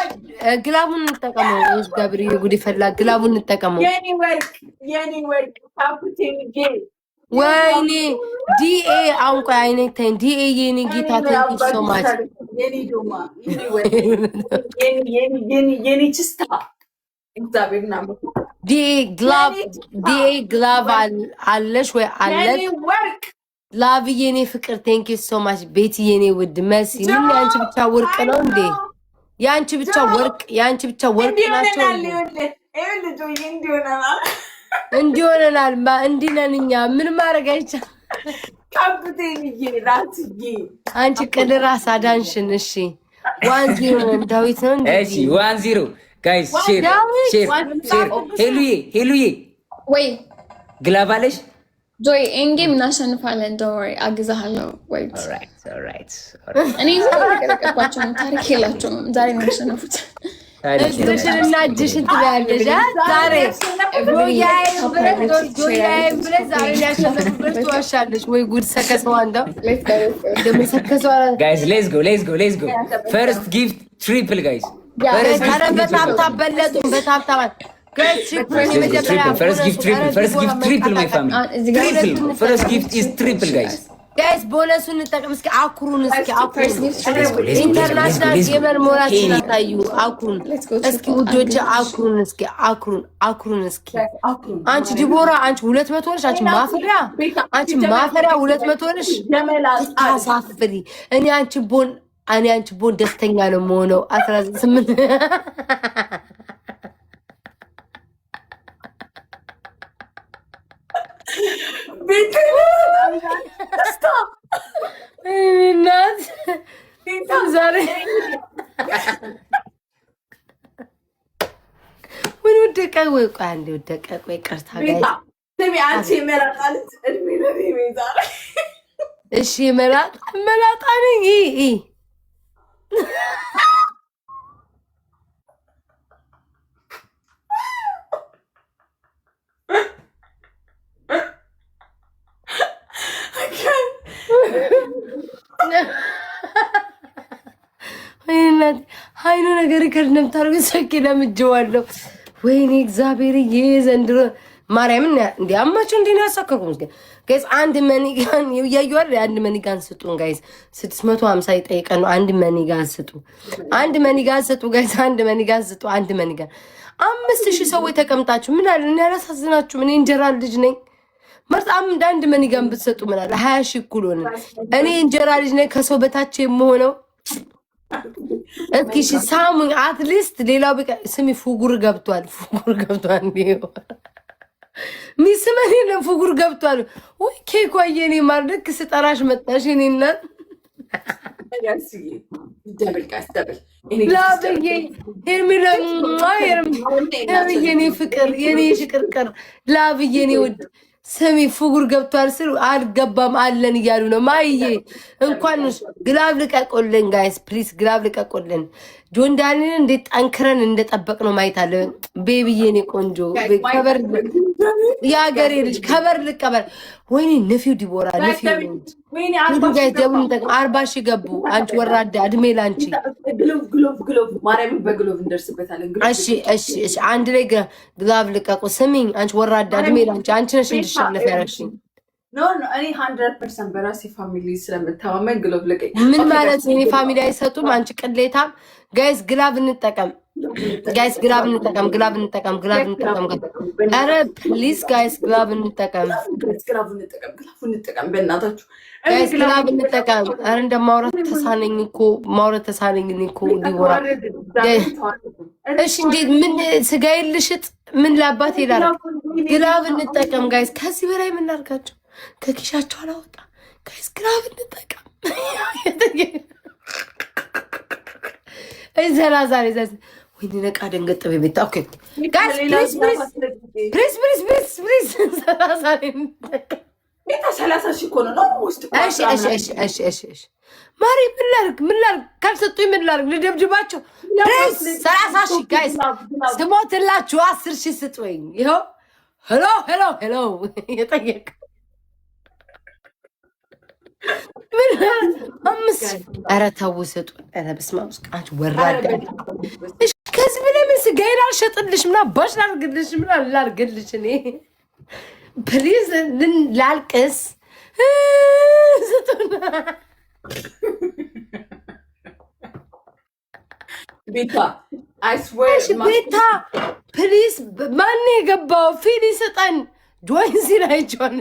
ግላቡን እንጠቀመው። ጋብሪ ጉድ ይፈላ። ግላቡን እንጠቀመው። የኔ ወርቅ ካፕቴን ጌ ወይኔ ዲኤ አሁን ቆይ አይነኝ ዲኤ የኔ ጌታ ቴንክ ዩ ሶ ማች የኔ ዶማ የኔ ችስታ እግዚአብሔር ናም ዲኤ ግላቭ አለሽ ወይ አለክ? ላቭ የኔ ፍቅር ቴንክ ዩ ሶ ማች። ቤቲ የኔ ውድ መሲ ምን ያንቺ ብቻ ወርቅ ነው እንዴ? ያንቺ ብቻ ወርቅ ናቸው እንዲሆነናል። እንዲህ ነን እኛ። ምን ማድረግ አይቻልም። አንቺ ቅል ራስ አዳንሽን። እሺ 1-0 ዳዊት ነው እንዴ? እሺ 1-0 ጋይስ ሼር ሄሉዬ ወይ ግላብ አለሽ ጆይ ኤንጌም እናሸንፋለን። ዶሪ አግዛሃለሁ። ወይት ኦልራይት እኔ ዘቀቀባቸው ታሪክ የላቸውም። ዛሬ ነው ያሸነፉት። እጅሽንና እጅሽን ትበያለሽ። ዛሬ ዛሬ ያሸነፉበት ትዋሻለሽ ወይ ጉድ። ሰከሰዋ እንደው ጋይስ ሌትስ ጎ ፈርስት ጊፍት ትሪፕል ጋይስ። በታብታብ በለጡን። በታብታብ First gift triple, my family. First gift is triple, guys. Guys, ቦነሱን እንጠቀም እስኪ አኩሩን ኢንተርናሽናል ጌመር ሞራችን አታዩ አኩሩን እስኪ ውዶች አኩሩን እስኪ አንቺ ዲቦራ አንቺ 200 ነሽ አንቺ ማፈሪያ 200 ነሽ አሳፍሪ እኔ አንቺ ቦን ደስተኛ ነው የምሆነው 18 Stop. Not. I'm sorry. When would the guy work and do the guy wake us? Let me ask you, Melanin. Is she Melanin? ሃይኑ ነገር ከርነም ታርጉ ሰኪ ለምጅዋለሁ ወይኔ እግዚአብሔር ዘንድሮ ማርያምን እንዲያማችሁ እንዴት ያሳከኩኝ ጋይስ አንድ መኒጋን ያያዩአል አንድ መኒጋን ስጡን ጋይስ 650 ይጠይቀን ነው አንድ መኒጋን ስጡ ጋይስ አንድ መኒጋን ስጡ 5000 ሰዎች ተቀምጣችሁ ምን አለ እኔ ያላሳዝናችሁ ምን እንጀራ ልጅ ነኝ መርጣም አንድ መኒጋን ብትሰጡ ምን አለ 20 ሺህ እኩል ሆነ እኔ እንጀራ ልጅ ነኝ ከሰው በታች የምሆነው እሺ ሳሙኝ አትሊስት ሌላው በቃ ስሚ ፉጉር ገብቷል ነው ሚስመን የለም ፉጉር ገብቷል ወይ ኬክ ወየኔ ማርደክ ስጠራሽ መጣሽ እኔና ደብል ላብዬ ሄርሚላ የኔ ፍቅር የኔ ሽቅርቅር ላብዬ እኔ ውድ ስሚ ፉጉር ገብቷል ስሉ አልገባም አለን እያሉ ነው ማይዬ እንኳን ግላብ ልቀቁልን ጋይስ ፕሊዝ ግላብ ልቀቁልን ጆን ዳኒን እንዴት ጠንክረን እንደጠበቅ ነው ማይት አለ ቤቢዬ እኔ ቆንጆ ከበር ያገሬ ልጅ ከበር ልቀበል ወይኔ ነፊው ዲቦራ ነፊው ወይኔ ጋይስ ደቡን ተቀም 40 ሺህ ገቡ አንቺ ወራዳ እድሜ ላንቺ ግሎቭ ማርያም በግሎቭ እንደርስበታለን እሺ አንድ ላይ ግላብ ልቀቁ ስሚኝ አንቺ ወራዳ እድሜ ላንቺ አንቺ ነሽ እንድትሸነፍ ያረሽኝ ኖ እኔ 100% በራሴ ፋሚሊ ስለምታማመን ግሎቭ ልቀቅ ምን ማለት ነው ፋሚሊ አይሰጡም አንቺ ቅሌታም ጋይስ ግላብ እንጠቀም ግላብ እንጠቀም አረ ፕሊዝ ጋይስ ግላብ እንጠቀም በእናታችሁ ጋይስ ግላብ እንጠቀም አረ እንደማውራት ተሳነኝ እኮ ዲቦራ እሺ እንዴት ምን ስጋ ይልሽጥ ምን ላባት ይላል ግላብ እንጠቀም ጋይስ ከዚህ በላይ ምን ላርጋቸው ከኪሻቸው አላወጣ ጋይስ ግላብ እንጠቀም ዘላዛሬ ወይኔ ነቃ ደንገጥ በቤት ኦኬ ጋይስ ፕሊዝ ዘላዛሬ ቤታ 30 ሺህ ኮነ ነው ውስጥ እሺ ማሪ ምን ላርግ ካልሰጡኝ ምን ላርግ ልደብድባቸው ፕሊዝ 30 ሺህ ጋይስ ስሞትላችሁ 10 ሺህ ስጡኝ ይሄው ሄሎ የጠየቅ ምን አምስ ኧረ ተው ስጡ ኧረ በስመ አብ አንቺ ወራዳ እሺ ከዚህ በላይ ምን ስጋዬን አልሸጥልሽ ምን አባሽ ላርግልሽ እኔ ፕሊዝ ላልቅስ ስጡና ቤታ I swear ቤታ ፕሊዝ ማን የገባው ፊል ይሰጣን ጆይን ሲላይጆን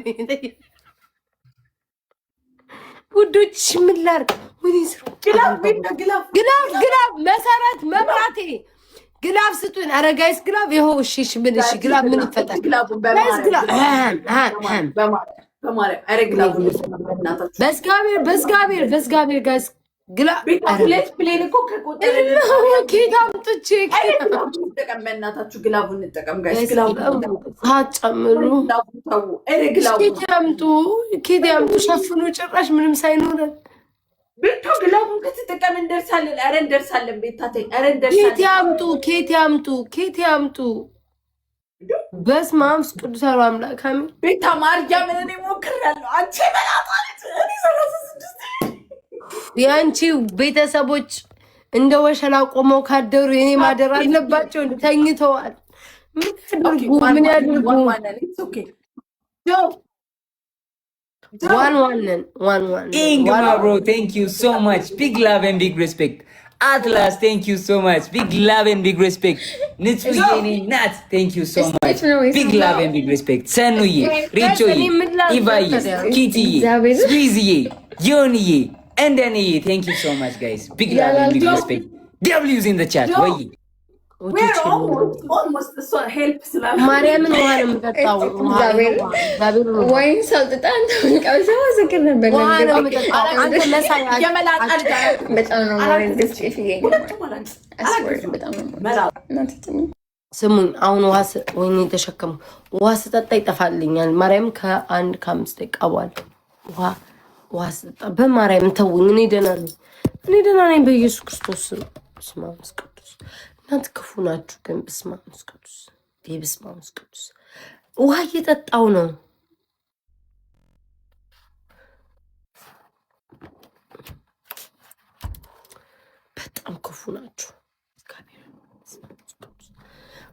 ውዶች ምን ላርግ ምን ይስሩ ግላብ መሰረት መብራቴ ግላብ ስጡን ኧረ ጋይስ ግላብ ይኸው እሺ ምን እሺ ግላብ ምን ይፈጣል ጋይስ ግላብ በማርያም ኧረ ግላብ በስጋቤር ጋይስ ግላብ ሁለት ፕሌን እኮ ከቆጠረን ኬት አምጥቼ በእናታችሁ ግላቡን እንጠቀም ጋይስ ግላቡን ታጨምሩ ኧረ ግላቡ ኬት ያምጡ ሸፍኑ ጭራሽ ምንም ሳይኖረን ቤታ ግላቡን ከተጠቀም እንደርሳለን ኧረ እንደርሳለን ቤታ ተይ ኧረ እንደርሳለን ኬት ያምጡ በስመ አብ ቅዱስ አምላክ አሜን ቤታ ማርያምን እኔ ሞክሬያለሁ አንቺ በላጣለች እኔ 36 ያንቺ ቤተሰቦች እንደ ወሸላ ቆመው ካደሩ የኔ ማደር አለባቸው ተኝተዋል ምን ያድርጉ? One. Ingmar, bro, thank you so much. Big love and big respect. Atlas, thank you so much. Big love and big respect. Nitsuyeni, Nat, thank you so much. Big love and big respect. Sanuye, Richoye, Ivaye, Kitty, Squeezy, Yoniye, and Daniye. Thank you so much, guys. Big love and big respect. W's in the chat. Why? We're almost so help ማርያምን ውሃ ነው የምጠጣው። ወይን ሳልጠጣ አንተ ቀብሰ ማሰከር ነበር። አንተ ለሳይ በጣም ነው ስሙኝ። አሁን ወይኔ ተሸከሙ። ውሃ ስጠጣ ይጠፋልኛል። ማርያም ከ1-5 ደቂቃ በኋላ ውሃ ስጠጣ በማርያም ተውኝ። እኔ ደህና ነኝ በኢየሱስ ክርስቶስ ስም። እናንተ ክፉ ናችሁ ግን በስመ አብ ወመንፈስ ቅዱስ በስመ አብ ወመንፈስ ቅዱስ ውሃ እየጠጣው ነው። በጣም ክፉ ናችሁ።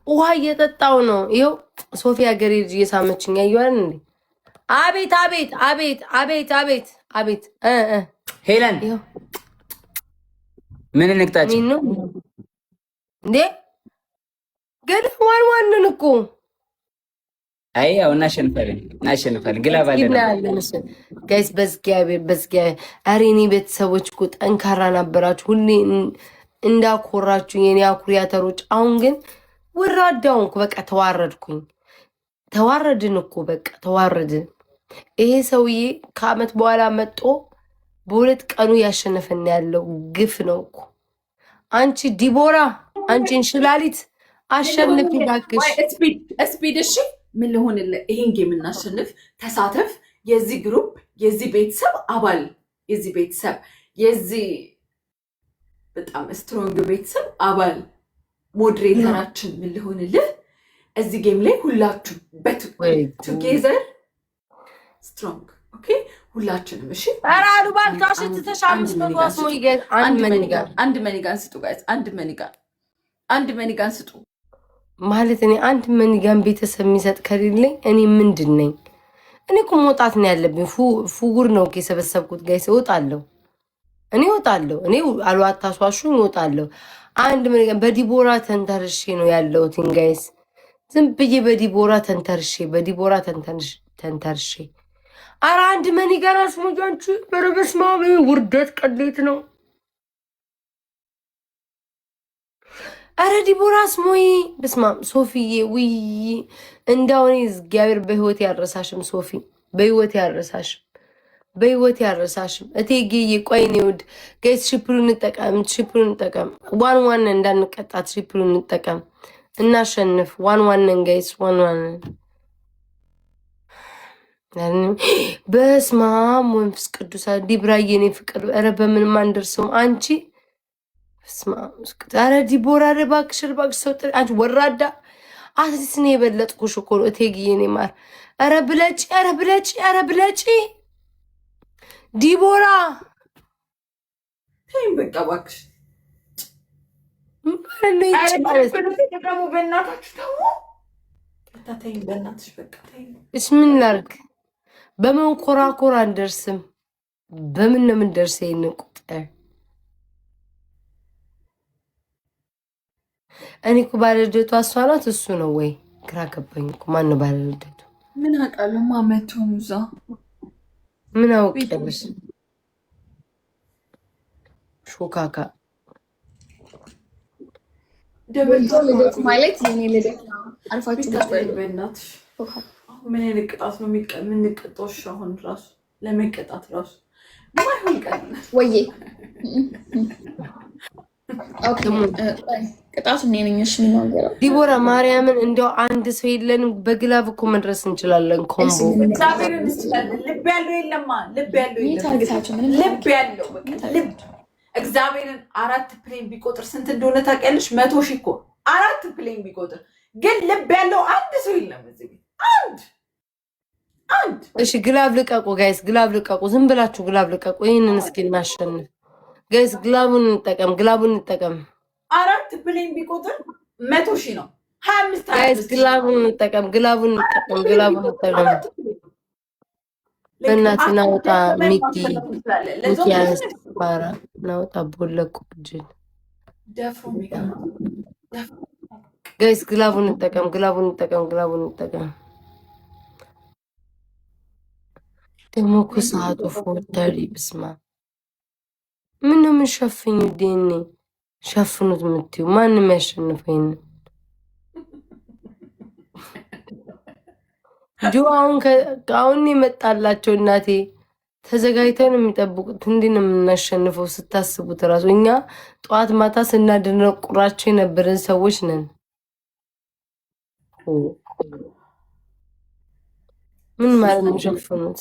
ውሃ እየጠጣው ነው። ይኸው ሶፊያ ገሬ ልጅ እየሳመችኝ ያየዋል እንዴ? አቤት ሄለን ምን እንቅጣችን እንዴ? ግን ዋንን እኮ አይ ያው እናሸንፋለን። ግላብ አለን ጋይስ። በዝጊያ አሬኒ ቤተሰቦች እኮ ጠንካራ ነበራችሁ። ሁሌ እንዳኮራችሁ የኔ አኩሪያተሮች። አሁን ግን ወራዳውን እኮ በቃ ተዋረድን እኮ በቃ ተዋረድን። ይሄ ሰውዬ ከአመት በኋላ መጦ በሁለት ቀኑ ያሸነፈን ያለው ግፍ ነው እኮ። አንቺ ዲቦራ አንቺን ሽላሊት አሸንፍ ይባክሽ። ስፒድ እሺ፣ ምን ልሆንልህ? ይሄን ጌም እናሸንፍ። ተሳተፍ። የዚህ ግሩፕ የዚህ ቤተሰብ አባል የዚህ በጣም ስትሮንግ ቤተሰብ አባል ሞዴሬተራችን ምን ልሆንልህ? እዚህ ጌም ላይ ሁላችሁ ቱጌዘር ስትሮንግ ኦኬ፣ ሁላችንም እሺ። አራሉ ባልካሽ ተተሻምስ በቋስ ነው ይገ አንድ መኒጋን ስጡ ጋይስ፣ አንድ መኒጋን ስጡ ማለት እኔ አንድ መኒጋን ቤተሰብ የሚሰጥ ከሌለኝ እኔ ምንድን ነኝ? እኔ እኮ መውጣት ነው ያለብኝ። ፉጉር ነው የሰበሰብኩት ጋይስ። እወጣለሁ። እኔ አልዋታሷሹኝ እወጣለሁ። አንድ መኒጋን በዲቦራ ተንተርሼ ነው ያለሁት ጋይስ። ዝም ብዬ በዲቦራ ተንተርሼ አረ አንድ መኒጋን አስሞጃንቹ በረበስማ ውርደት ቀሌት ነው። አረ ዲቦራ አስሞይ በስማ ሶፊዬ ውይ እንዳው እኔ እግዚአብሔር በህይወት ያረሳሽም ሶፊ በህይወት ያረሳሽም እቴጌዬ። ቆይ ነው ወድ ጋይስ ሽፕሩን እንጠቀም ዋን እንዳንቀጣ ሽፕሩን እንጠቀም እናሸንፍ። ዋን ጋይስ ዋን በስመ አብ ወመንፈስ ቅዱስ ዲብራዬ የኔ ፍቅር ኧረ በምንም አንደርሰውም። አንቺ በስመ አብ ኧረ ዲቦራ እባክሽ ሰው ጥሪ። አንቺ ወራዳ አትስኔ የበለጥኩሽ እኮ ነው እቴጌዬ የኔ ማር። ኧረ ብለጪ ዲቦራ ተይኝ በቃ እባክሽ። ደግሞ በእናታችሁ ተይኝ በእናትሽ በቃ ተይኝ። እሺ ምን ላድርግ? በመንኮራኮር አንደርስም። በምን ነው የምንደርሰው? ቁጥር እኔ እኮ ባለልደቱ እሷ ናት እሱ ነው ወይ? ግራ ገባኝ እኮ። ማን ነው ባለልደቱ? ምን አውቃለሁ። ማመቱ ሙዛ ምን አውቄልሽ? ሾካካ ልደት ማለት የኔ ልደት ነው። አልፋችሁ በእናትሽ ምን አይነት ቅጣት ነው የምንቀጣው? አሁን ራሱ ለመቀጣት ራሱ ማይሆን ቀን ወይ ኦኬ፣ ቅጣቱ እኔ ነኝ። እሺ ምን ነው ዲቦራ ማርያምን እንደው አንድ ሰው የለንም። በግላቭ እኮ መድረስ እንችላለን። ኮምቦ እግዚአብሔርን እንችላለን። ልብ ያለው የለማ ልብ ያለው እግዚአብሔርን 4 ፕሌን ቢቆጥር ስንት እንደሆነ ታውቂያለሽ? 100 ሺህ እኮ 4 ፕሌን ቢቆጥር ግን ልብ ያለው አንድ ሰው የለም እዚህ ቤት። አንድ እሺ፣ ግላቭ ልቀቁ ጋይስ፣ ግላቭ ልቀቁ። ዝም ብላችሁ ግላቭ ልቀቁ። ይሄንን እስኪ እናሸንፍ ጋይስ። ግላቡን እንጠቀም። 4 ፕሌን ቢቆጥር 100 ሺህ ነው። ጋይስ ግላቡን እንጠቀም። በእናትህ ናውጣ ሚኪ ያስባራ ናውጣ ቦለቁ ጅል ጋይስ ግላቡን እንጠቀም። ደግሞ እኮ ሰዓቱ ፎርተሪ ብስማ ምን ነው የምንሸፍኝ? ዴኔ ሸፍኑት የምትዩ ማንም ያሸንፈኝ ጆ አሁን የመጣላቸው እናቴ ተዘጋጅተን የሚጠብቁት እንዲህ ነው የምናሸንፈው። ስታስቡት እራሱ እኛ ጠዋት ማታ ስናደነቁራቸው የነበረን ሰዎች ነን። ምን ማለት ነው ሸፍኑት?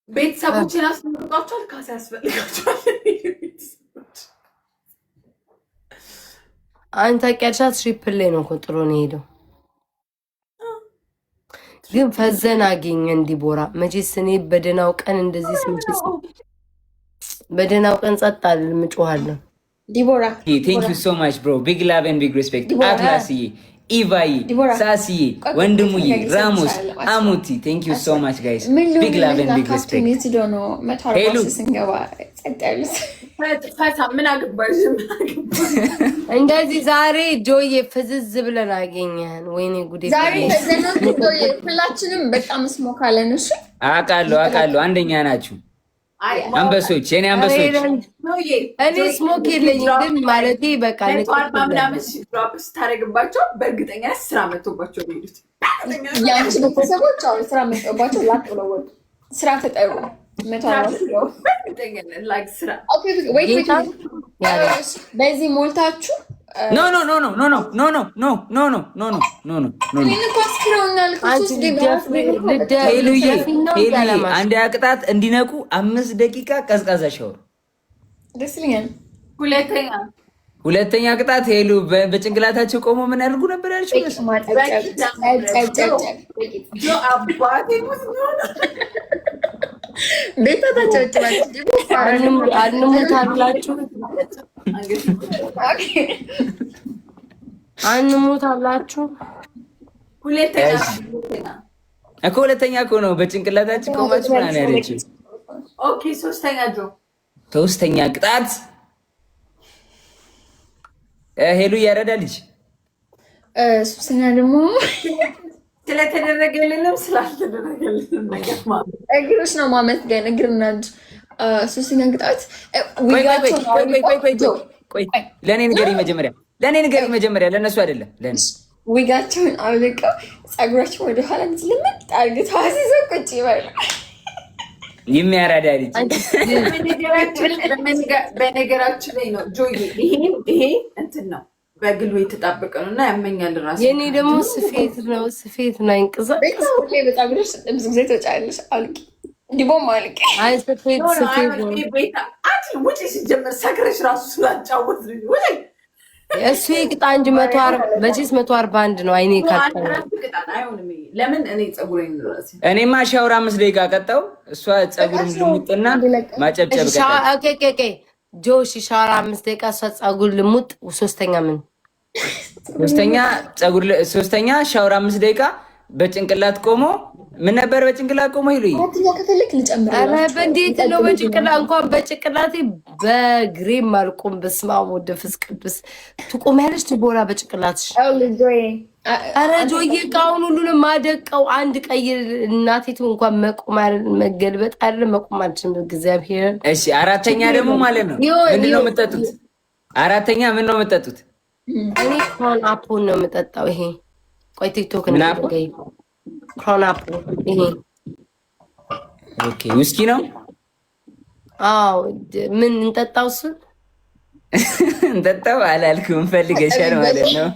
ቤተሰቦችን አስመርጧቸዋል። ካሳ ያስፈልጋቸዋል። አንተ ታውቂያለሽ ትሪፕል ላይ ነው እኮ ጥሎ ነው የሄደው። ግን ፈዘን አገኘን ዲቦራ። መቼስ እኔ በደህናው ቀን እንደዚህ ስምጭ በደህናው ቀን ጸጥ አልልም፣ እጮሃለሁ። ዲቦራ ቴንክ ዩ ሶ ማች ብሮ ቢግ ላቭ ኤንድ ቢግ ሪስፔክት። አትላስዬ፣ ኢቫይ፣ ሳሲዬ፣ ወንድሙዬ፣ ራሞስ፣ አሙቲ ቴንክ ዩ ሶ ማች ጋይስ። ቢግ ላቭ ኤንድ ቢግ ሪስፔክት። ሄሉ ምን አገባሽ? እንደዚህ ዛሬ ጆዬ ፍዝዝ ብለን አገኘን። ወይኔ ጉዴ! ዛሬ ሁላችንም በጣም ስሞካለን። እሺ አውቃለሁ፣ አንደኛ ናችሁ አንበሶች፣ የኔ አንበሶች። እኔ ስሞክ የለኝም ግን ማለቴ በቃ ምናምን ስታደርግባቸው በእርግጠኛ ስራ መጥቶባቸው ሄዱት። የአንቺ ቤተሰቦች አሁን ስራ መጥቶባቸው ላጥ ብለው ወጡ። ስራ ተጠሩ። በዚህ ሞልታችሁ አንድ ቅጣት እንዲነቁ 5 ደቂቃ ቀዝቃዛ ሻወር። ደስ ይለኛል። ሁለተኛ ቅጣት ሄሉ በጭንቅላታቸው ቆሞ ምን ያደርጉ ነበር ያልሽው? አንሙታላችሁ። ሁለተኛ እኮ ነው በጭንቅላታችን ቆማችሁ ምናምን ያለችው። ኦኬ ሶስተኛ ቅጣት ሄሉ እያረዳ ልጅ። ሶስተኛ ደግሞ ስለተደረገልንም ስላልተደረገልንም ነገር እግሮች ነው ማመስገን። እግርና እጅ። ሶስተኛ ቅጣት ቆይ ለእኔ ንገሪኝ መጀመሪያ፣ ለእነሱ አይደለም ለእኔ። ዊጋቸውን አውልቀው ፀጉራቸውን ወደኋላ ልምጥ አርግተው አስይዘው ቁጭ ይበሉ። የሚያራዳ ልጅ። በነገራችን ላይ ነው ጆዬ፣ ይሄ እንትን ነው በግሉ የተጣበቀ ነው እና ያመኛል ራሱ። የኔ ደግሞ ስፌት ነው አይንቀሳቀስ። በፀጉርሽ ብዙ ጊዜ ትወጫለሽ። አውልቂ እንዲቦም አውልቂ። አይ ስፌት ውጪ። ሲጀመር ሰክረሽ ራሱ ስላጫወት ውጪ። እሱ ይቅጣ እንጂ 141 ነው። አይኔ ካጣ ለምን እኔ ፀጉሬን ራሴ እኔማ ሻወር 5 ደቂቃ ቀጣው። እሷ ፀጉሩን ልሙጥና ማጨብጨብ ቀጣ። ጆሺ ሻወር 5 ደቂቃ፣ እሷ ፀጉር ልሙጥ። ሶስተኛ ሻወር 5 ደቂቃ በጭንቅላት ቆሞ ምን ነበር? በጭንቅላት ቆሞ ይሉኝ። ከፈለክ ልጨምር። ኧረ በእንዴት ነው በጭንቅላት? እንኳን በጭንቅላቴ በግሬም አልቆም። በስመ አብ ወመንፈስ ቅዱስ። ትቆሚያለሽ ዲቦራ በጭንቅላትሽ? ኧረ ጆዬ እቃውን ሁሉንም ማደቀው። አንድ ቀይ እናቴቱ እንኳን መገልበጥ አይደለም መቆም አልችልም። እግዚአብሔር። እሺ አራተኛ ደግሞ ማለት ነው ምንድን ነው የምጠጡት? አራተኛ ምን ነው የምጠጡት? እኔ ክሮን አፕል ነው የምጠጣው። ይሄ ቆይ ቲክቶክ እናገኝ ክሮን አፕል ይሄ። ኦኬ ውስኪ ነው? አዎ ምን እንጠጣው? እሱ እንጠጣው አላልኩም። ፈልገሻል ማለት ነው?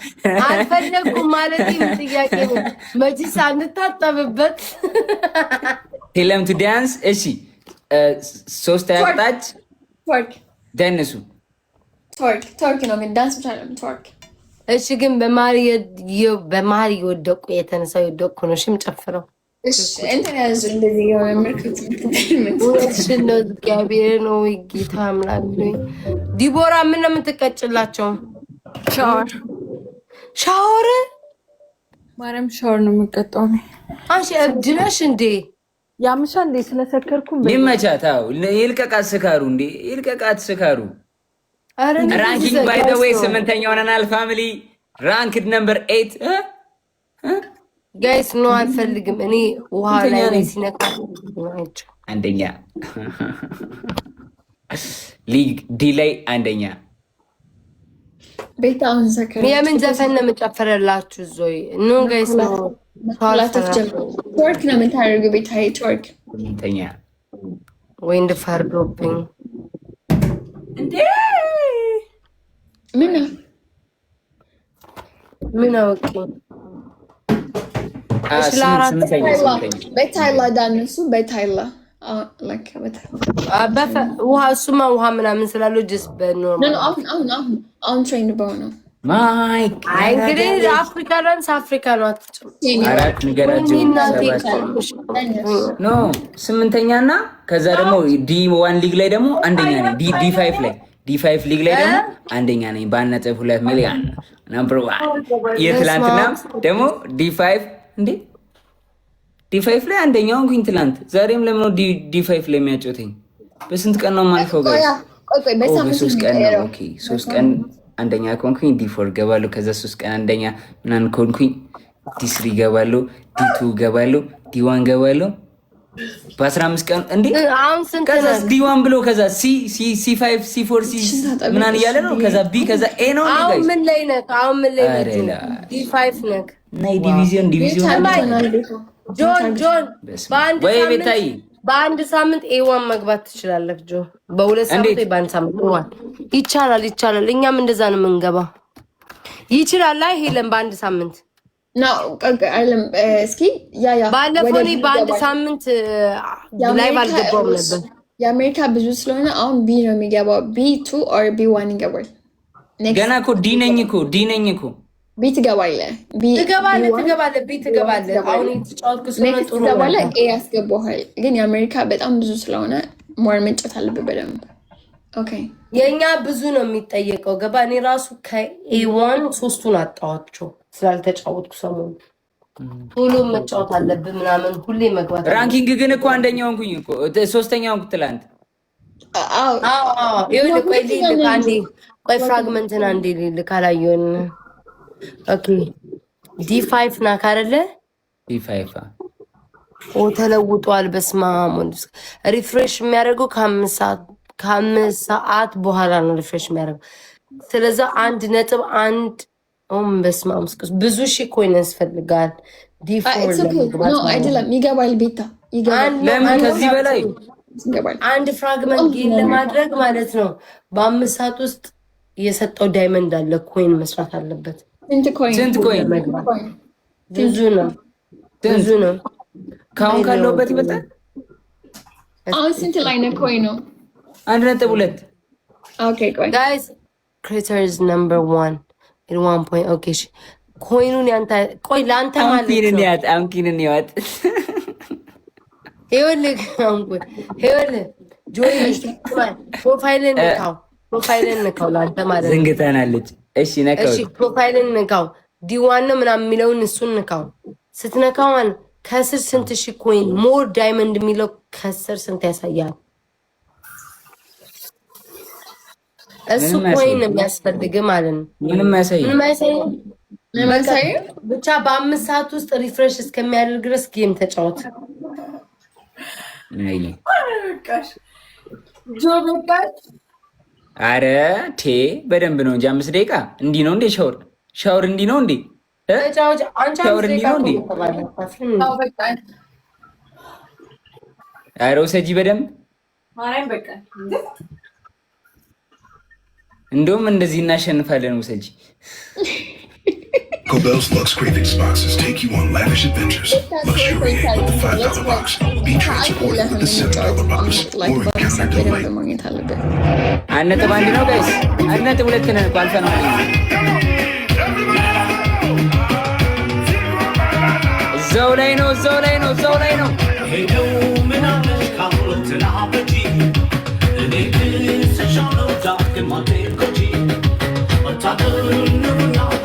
አልፈለኩም ማለት ነው። ጥያቄ ነው መጂስ አንታጠብበት ሄለም ቱ ዳንስ። እሺ ሶስት ያቅጣጭ ደንሱ ቶርክ ነው ግን ዳንስ ብቻ ነው ቶርክ። እሺ ግን በመሀል የወደቁ የተነሳው የወደቁ ነው። እሺም ጨፍረው እንትን ያዙ እንደዚህ የሆነ ምልክት ነው። እግዚአብሔር ነው ጌታ አምላክ። ዲቦራ ምን ነው የምትቀጭላቸው? ሻወር ማርያም ሻወር ነው የምቀጣው። አንቺ እብድ ነሽ እንዴ? ያምሻ እንዴ ስለሰከርኩም ይመቻት። አዎ ይልቀቃት ስካሩ እንዴ ይልቀቃት ስካሩ። ራንኪንግ ባይ ዘ ዌይ 8ኛ ሆነናል ፋሚሊ ራንክድ ነምበር 8 ጋይስ ነው አልፈልግም እኔ ውሃ ላይ ሲነካ አንደኛ ሊግ ዲ ላይ አንደኛ ቤታውን ሰከረ የምን ዘፈን ነው የምጨፍርላችሁ? ዞይ ኖ ጋይስ ነው ላቶች ጀምሮ ቶርክ ነው የምታደርገው ቤታዬ ቶርክ አንደኛ ወይ እንደፈርዶብኝ እንዴ ምን አውቂ ቤታይላ ዳንሱ ቤታይላ ውሃ እሱማ ውሃ ምናምን ስላለው ጅስ በኖርማል አሁን ትሬንድ በሆነው እንግዲህ አፍሪካ ዳንስ አፍሪካ ነው። አራት ንገራቸው ኖ 8ኛ እና ከዛ ደግሞ ዲ1 ሊግ ላይ ደግሞ አንደኛ ነኝ። ዲ5 ላይ ዲ5 ሊግ ላይ ደግሞ አንደኛ ነኝ በ1.2 ሚሊዮን ነምበር 1 የትላንትና ደግሞ ዲ5 እንዴ ዲ5 ላይ አንደኛው እንኩኝ ትላንት። ዛሬም ለምን ነው ዲ5 ላይ የሚያጮተኝ? በስንት ቀን ነው ማልፈው? በ3 ቀን ነው። ኦኬ 3 ቀን አንደኛ ኮንኩኝ ዲ4 ገባለሁ። ከዛ 3 ቀን አንደኛ ምናምን ኮንኩኝ ዲ3 ገባለሁ፣ ዲ2 ገባለሁ፣ ዲ1 ገባለሁ። በ15 ቀን እንዴ አሁን ስንት ከዛ ዲ1 ብሎ ከዛ ሲ5 ሲ4 ሲ ምናምን እያለ ነው። ከዛ ቢ ከዛ ኤ ነው። አሁን ምን ላይ ነህ? አሁን ምን ላይ ነህ? ዲ5 ነህ ናይ ዲቪዥን ጆን በአንድ ሳምንት ኤዋን መግባት ትችላለህ። ጆ በሁለት ሳምንት ወይ በአንድ ሳምንት ይቻላል። እኛም እንደዛ ነው የምንገባ። ይችላል ላይ ሄለን በአንድ ሳምንት እስኪ ባለፈው እኔ በአንድ ሳምንት ላይ ባልገባውም ነበር። የአሜሪካ ብዙ ስለሆነ አሁን ቢ ነው የሚገባው። ቢ2 ኦር ቢ1 ይገባል። ገና እኮ ዲ ነኝ እኮ ቢ ትገባለህ። ቢ ትገባለህ። አሁን የተጫወትኩ ስለሆነ ጥሩ ነው። ኤ ያስገባሃል። ግን የአሜሪካ በጣም ብዙ ስለሆነ ሞር መጫወት አለብህ በደንብ። ኦኬ የኛ ብዙ ነው የሚጠየቀው። ገባ እኔ ራሱ ከኤ1 3ቱን አጣኋቸው ስላልተጫወትኩ ሰሞኑን። ሁሉ መጫወት አለብህ ምናምን ሁሌ መግባት። ራንኪንግ ግን እኮ አንደኛው እንኩኝ እኮ 3ኛው ትላንት። ቆይ ፍራግመንትን አንዴ ልልክ አላየሁም። ኦኬ ዲ5 ና ካረለ ዲ5 ተለውጧል። በስማም ሪፍሬሽ የሚያደርገው ከ5 ሰዓት በኋላ ነው ሪፍሬሽ የሚያደርገው። ስለዛ 1.1 በስማም ብዙ ሺህ ኮይን ያስፈልጋል። አይደለም ይገባል። ቤታ ለምን ከዚህ በላይ አንድ ፍራግመንት ጌን ለማድረግ ማለት ነው በ5 ሰዓት ውስጥ የሰጠው ዳይመንድ አለ ኮይን መስራት አለበት። ስንት ኮይን? ብዙ ነው። ካሁን ካለውበት ይበልጣል። አሁን ስንት ላይ ነው ኮይኑ? 1.2 ኦኬ ቆይ ጋይስ ክሬተርስ ነምበር 1 in 1 point ኦኬ ኮይኑን ያንተ ቆይ ላንተ ማለት ነው። አምኪንን ያት ይኸውልህ ጆይ ፕሮፋይልን ንካው ላንተ ማለት ነው። ዝንግተናለች። እሺ ፕሮፋይልን ንካው። ዲ1 ነው ምናምን የሚለውን እሱን ንካው። ስትነካው ከስር ስንት ሺህ ኮይን ሞር ዳይመንድ የሚለው ከስር ስንት ያሳያል። እሱ ኮይን የሚያስፈልግ ማለት ነው። ምንም ያሳይ ብቻ በ5 ሰዓት ውስጥ ሪፍሬሽ እስከሚያደርግ ድረስ ጌም ተጫወት። አረ በደንብ ነው እንጂ 5 ደቂቃ እንዲህ ነው እንዴ? ሻወር እንዲህ ነው እንዴ? ሻወር እንዲህ ነው እንዴ? አረ ውሰጂ በደንብ እንደውም እንደዚህ እናሸንፋለን። ውሰጂ Cobell's Lux Cravings boxes take you on lavish adventures. Luxuriate with the $5 box. Be transported with the $7 box. Or encounter delight. 1.1 ነው ጋይስ። 1.2 ነን እኮ አልፈናል። እዛው ላይ ነው።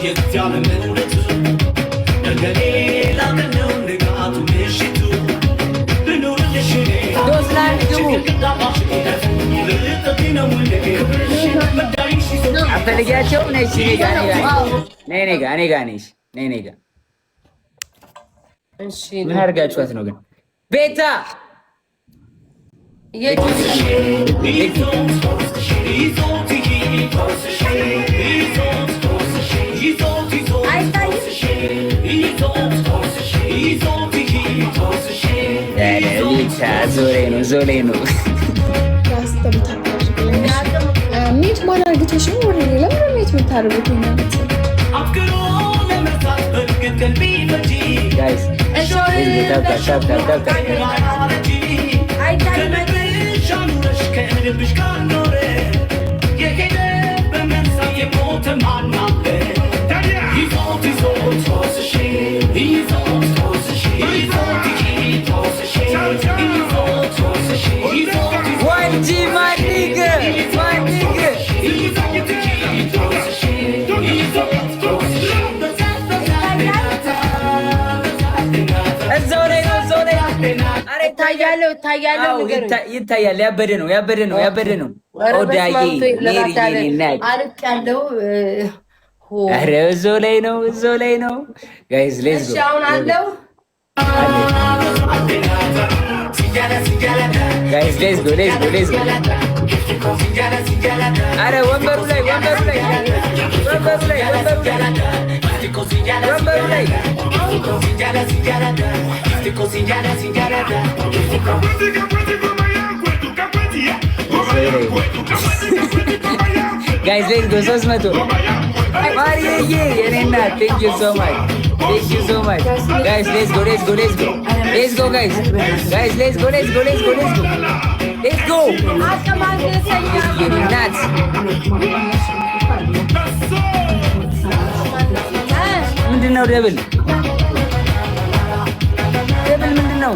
Get down and አትፈልጊያቸውም? ነይ እኔ ጋር ነሽ። ነይ እኔ ጋር። እሺ ምን አድርጋችኋት ነው ግን? ቤታ ዞሌ ነው ሜት ማላርግቶሽ ነው ወደ ሌላ ሜት የምታደርጉት ማለት ነው። ጋይስ ይታያል። ያበደ ነው። ኦዳዬ ኧረ እዛው ላይ ነው። ጋይስ ሌትስ ጎ ኧረ ወንበሩ ላይ ጋይስ ሌትስ ጎ 300 ማርዬ የኔ እናት ቴንክ ዩ ሶ ማች ጋይስ ሌትስ ጎ ጋይስ ሌትስ ጎ የኔ እናት ምንድን ነው ደብል ምንድን ነው?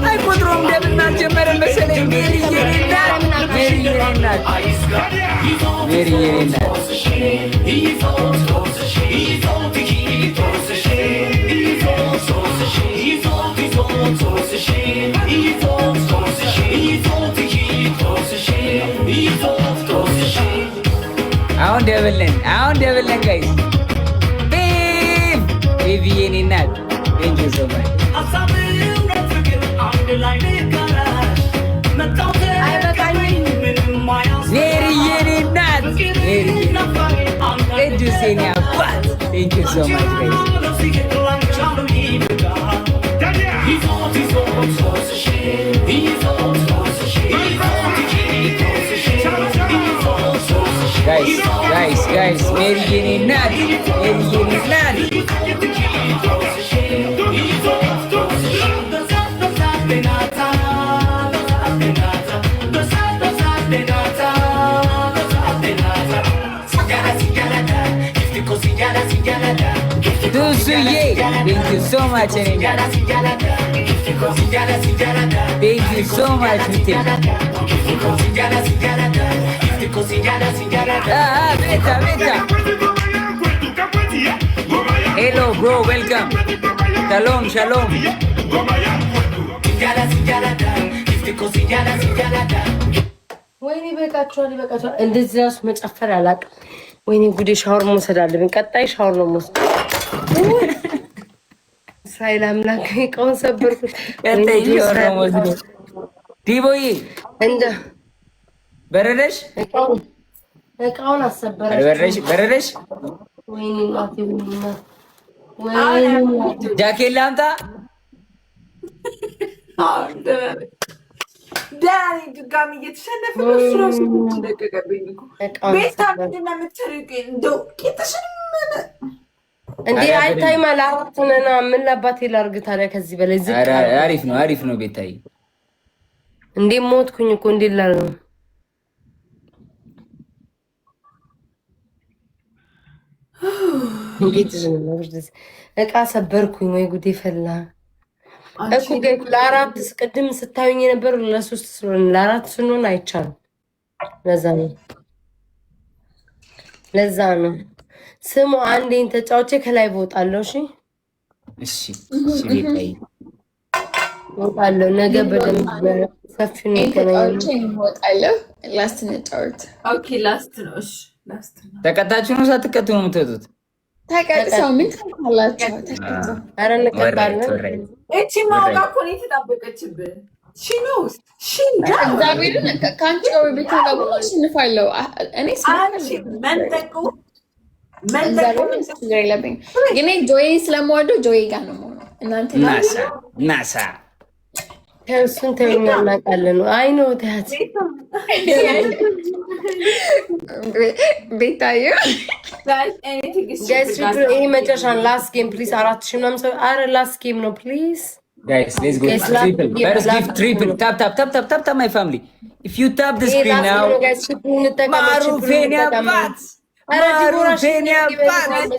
አይቆጥሮም ደብል አልጀመረም መሰለኝ። ሜሪ የኔ እናት አሁን ደብልን ጋይስ ቤቢ የኔ እናት ቴንክ ዩ ሶ ማች ሜሪ የኔ እናት ቅዱስ የኔ አባት ቴንክ ዩ ሶ ማች ጋይስ ሜሪ የኔ እናት ዱሱዬ ቴንክ ዩ ሶ ማች ቴንክ ዩ ሶ ማች ቤታ ሄሎ ብሮ ዌልካም ሻሎም ወይኔ ይበቃችኋል። እንደዚህ ራሱ መጨፈር አላውቅም። ወይኔ ጉዴ! ሻወር መውሰድ አለብኝ። ቀጣይ ሻወር ነው የምወስድ። ሳይል አምላክ እቃውን ሰበርኩት። ቀጣይ ሻወር ነው የምወስድ። ዲቦዬ እንደ በረደሽ እቃውን አሰበረሽ። በረደሽ። ወይኔ እናቴ ጃኬት ላምጣ። ዳኒ ድጋሚ እየተሸነፈ ነው። እሱ ራሱ እንደቀቀብኝ እኮ ቤታ ምንድን ነው የምትሰሪው? እንደው ቄጥሽንም እንዴ አይታይ ማለት ነና ምን ለባት ይላርግ ታዲያ ከዚህ በላይ ዝቅ አሪፍ ነው ቤታይ። እንዴ ሞትኩኝ እኮ እንዴ ላል ነው እቃ ሰበርኩኝ። ወይ ጉዴ ፈላ። እኮ ለአራት ቅድም ስታዩኝ የነበሩ ለሶስት ስለሆነ ለአራት ስንሆን አይቻልም። ለዛ ነው ስሙ። አንዴን ተጫውቼ ከላይ እወጣለሁ። እሺ እወጣለሁ። ነገ በደንብ ሰፊ ነው። እወጣለሁ። ላስት እንጫወት። ኦኬ ላስት ነው። እሺ ላስት ነው። ተቀጣችሁ ነው ሳትቀጡ ነው የምትወጡት? ተቀጥሰው ምን ታላችሁ? ተቀጥሰው ኧረ እንቀጣለን። እቺ ማውጋ እኮ ነው የተጣበቀችብህ። ሺኖስ እግዚአብሔርን ከአንቺ ጋር ቤት ገቡ አሸንፋለሁ። እኔ መንጠቁ ችግር የለብኝ። ግን ጆይ ስለምወደው ጆይ ጋር ነው የምሆነው። እናንተ ናሳ ከእሱን ተኛ እናውቃለን። አይ ነው ተያት ቤታዬ ይሄ መጨረሻን ላስት ጌም ፕሊዝ። 4000 ምናምን ሰው አረ ላስት ጌም ነው ፕሊዝ guys. Let's go triple. First give triple. Tap my family. If you tap the screen now, Marufenia Bats. Marufenia Bats.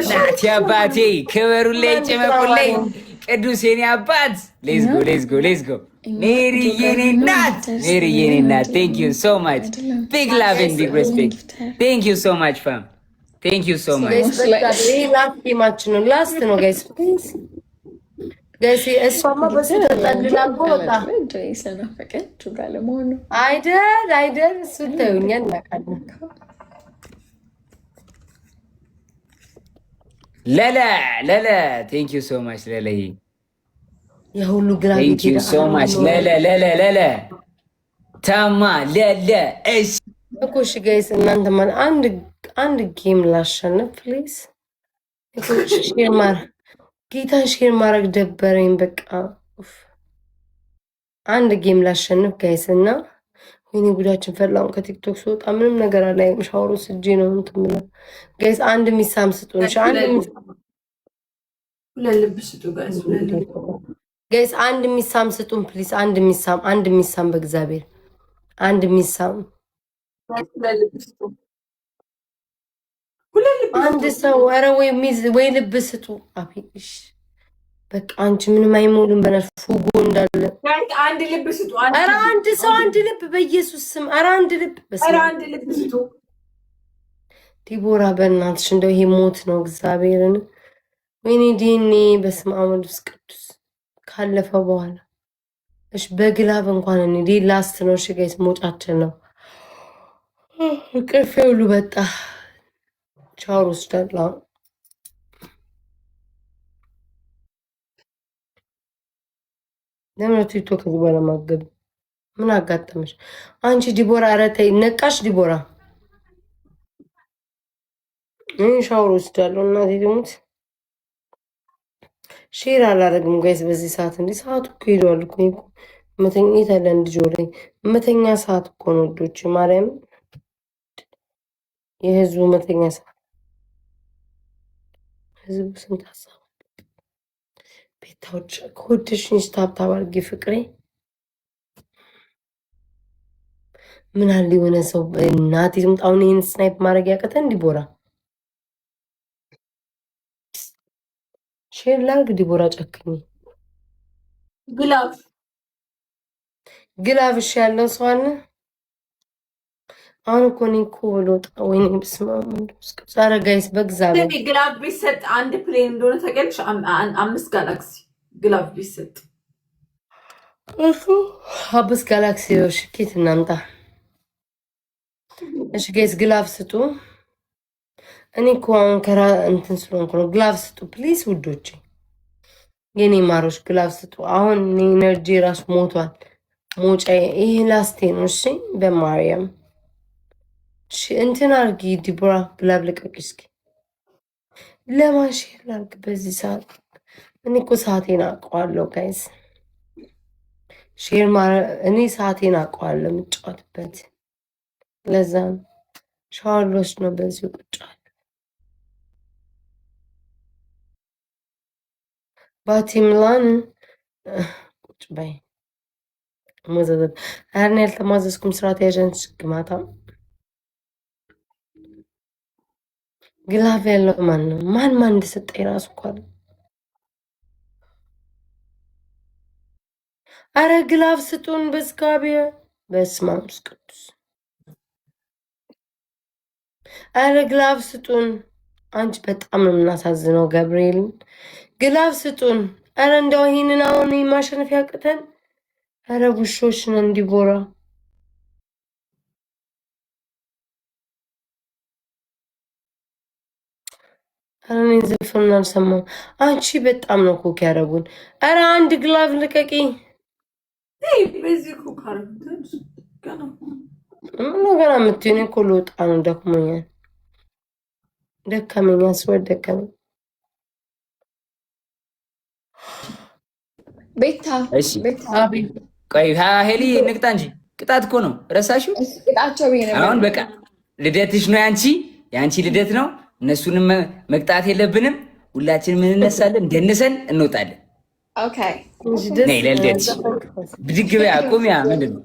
Natia Bati. Keveru late, mekulay. Kedusenia Bats. Let's go. Mary Yeni Nat. Thank you so much. Big love and big respect. Thank you so much, fam. Thank you so much. Last no guys, please. ጋይስ እሷማ በሱ ተጣልላ ቦታ ስለናፈቀችው ጋር ለመሆኑ አይደል እሱ ተውኛ እናቃለን። ለለ ቴንክ ዩ ሶ ማች ለለ የሁሉ ግራቪቲ ቴንክ ዩ ሶ ማች ለለ ታማ ለለ እሺ እኮ እሺ ጋይስ እናንተ ማለት አንድ ጌም ላሸንፍ ፕሊዝ። እኮ ሼር ጌታን ሼር ማድረግ ደበረኝ። በቃ አንድ ጌም ላሸንፍ ጋይስ እና ወይኔ ጉዳችን ፈላውን ከቲክቶክ ስወጣ ምንም ነገር አላየም። ሻወሩ ስጄ ነው እንትን ብላ ጋይስ አንድ ሚሳም ስጡን። ጋይስ አንድ ሚሳም ስጡን ፕሊዝ። አንድ ሚሳም በእግዚአብሔር አንድ ሚሳም አንድ ሰው ኧረ ወይ ልብ ስጡ። አቤሽ በቃ አንቺ ምንም አይሞሉም። በነርፍ ፉጎ እንዳለ አንድ ልብ ስጡ። ኧረ አንድ ሰው አንድ ልብ በኢየሱስ ስም ኧረ አንድ ልብ ስጡ። ዲቦራ በእናትሽ እንደው ይሄ ሞት ነው እግዚአብሔርን። ወይኔ ዲኔ በስመ አብ ወመንፈስ ቅዱስ ካለፈ በኋላ እሺ በግላብ እንኳን እኔ ላስት ነው። እሺ ጋይስ ሞጫችን ነው። ቅርፌ ሁሉ በጣ ቻውር ወስዳለሁ። ለምን ቲክቶክ ዝበለ ማገብ ምን አጋጠመሽ አንቺ ዲቦራ? ኧረ ተይ ነቃሽ ዲቦራ። ሻወር ወስዳለሁ እናቴ ትሙት። ሼር አላደርግም ጋይስ በዚህ ሰዓት። እንዲህ ሰዓቱ እኮ ሄዷል እኮ መተኛት አለ እንዲ ጆሮኝ መተኛ ሰዓት እኮ ነው ወዶች ማርያም የህዝቡ መተኛ ሰዓት። ህዝቡ ስንት ሀሳብ ቤታዎች ከወደሽኝ ታብታብ አድርጌ ፍቅሬ። ምን አለ የሆነ ሰው እናቴ ትምጣውን ይህን ስናይፕ ማድረግ ያቀተን ዲቦራ ሼር ላርግ ዲቦራ ጨክኝ ግላብሽ ያለው ሰው አለ። አሁን እኮ እኔ እኮ ብሎጣ ወይኔ ብስማ ዛረ ጋይስ በእግዚአብሔር ግላብ ቢሰጥ አንድ ፕሌን እንደሆነ ተገልሽ 5 ጋላክሲ ግላብ ቢሰጥ እሱ 5 ጋላክሲ ሽኬት እናምጣ። እሺ ጋይስ ግላብ ስጡ። እኔ እኮ አሁን ከራ እንትን ስለሆንኩ ነው። ግላብ ስጡ ፕሊዝ ውዶቼ፣ የኔ ማሮች ግላብ ስጡ። አሁን ኢነርጂ ራሱ ሞቷል። ሞጫ ይሄ ላስቴ ነው። እሺ በማርያም እሺ እንትን አርጊ ዲቦራ ግላብ ልቀቂ እስኪ። ለማን ሼር ላርግ በዚህ ሰዓት? እኔ እኮ ሰዓቴን አውቀዋለሁ ጋይስ። ሼር እኔ ሰዓቴን አውቀዋለሁ የምጫወትበት። ለዛ ሻወር ልወስድ ነው በዚሁ ቁጭ አለ። ባቲምላን ቁጭ በይ መዘዘብ አርን ያልተማዘዝኩም ስርዓት ያዣንች ግማታ ግላፍ ያለው ማን ነው? ማን እንደሰጠ የራሱ እኮ አለ። አረ ግላፍ ስጡን በእግዚአብሔር በስመ አብ ቅዱስ አረ ግላፍ ስጡን አንቺ በጣም ነው የምናሳዝነው ገብርኤል ግላፍ ስጡን አረ እንደው ይሄንን አሁን ማሸነፍ ያቅተን አረ ቡሾች ነን ዲቦራ አረ ዘፈን አልሰማም አንቺ በጣም ነው ኮክ ያረጉን አረ አንድ ግላፍ ልቀቂ በዚህ ኮክ አረጉን ምን ገና ምትኔ ኮሎ ጣኑ ደክሞኛል ደከመኝ አስወደከኝ ቤታ እሺ ቤታ ቆይ ሄሊ ንቅጣ እንጂ ቅጣት እኮ ነው ረሳሽው ቅጣቸው በየነ አሁን በቃ ልደትሽ ነው ያንቺ ልደት ነው እነሱንም መቅጣት የለብንም ሁላችንም እንነሳለን ደንሰን እንወጣለን ኦኬ ነይ ለልደትሽ ብድግ በይ አቁሚያ ምንድነው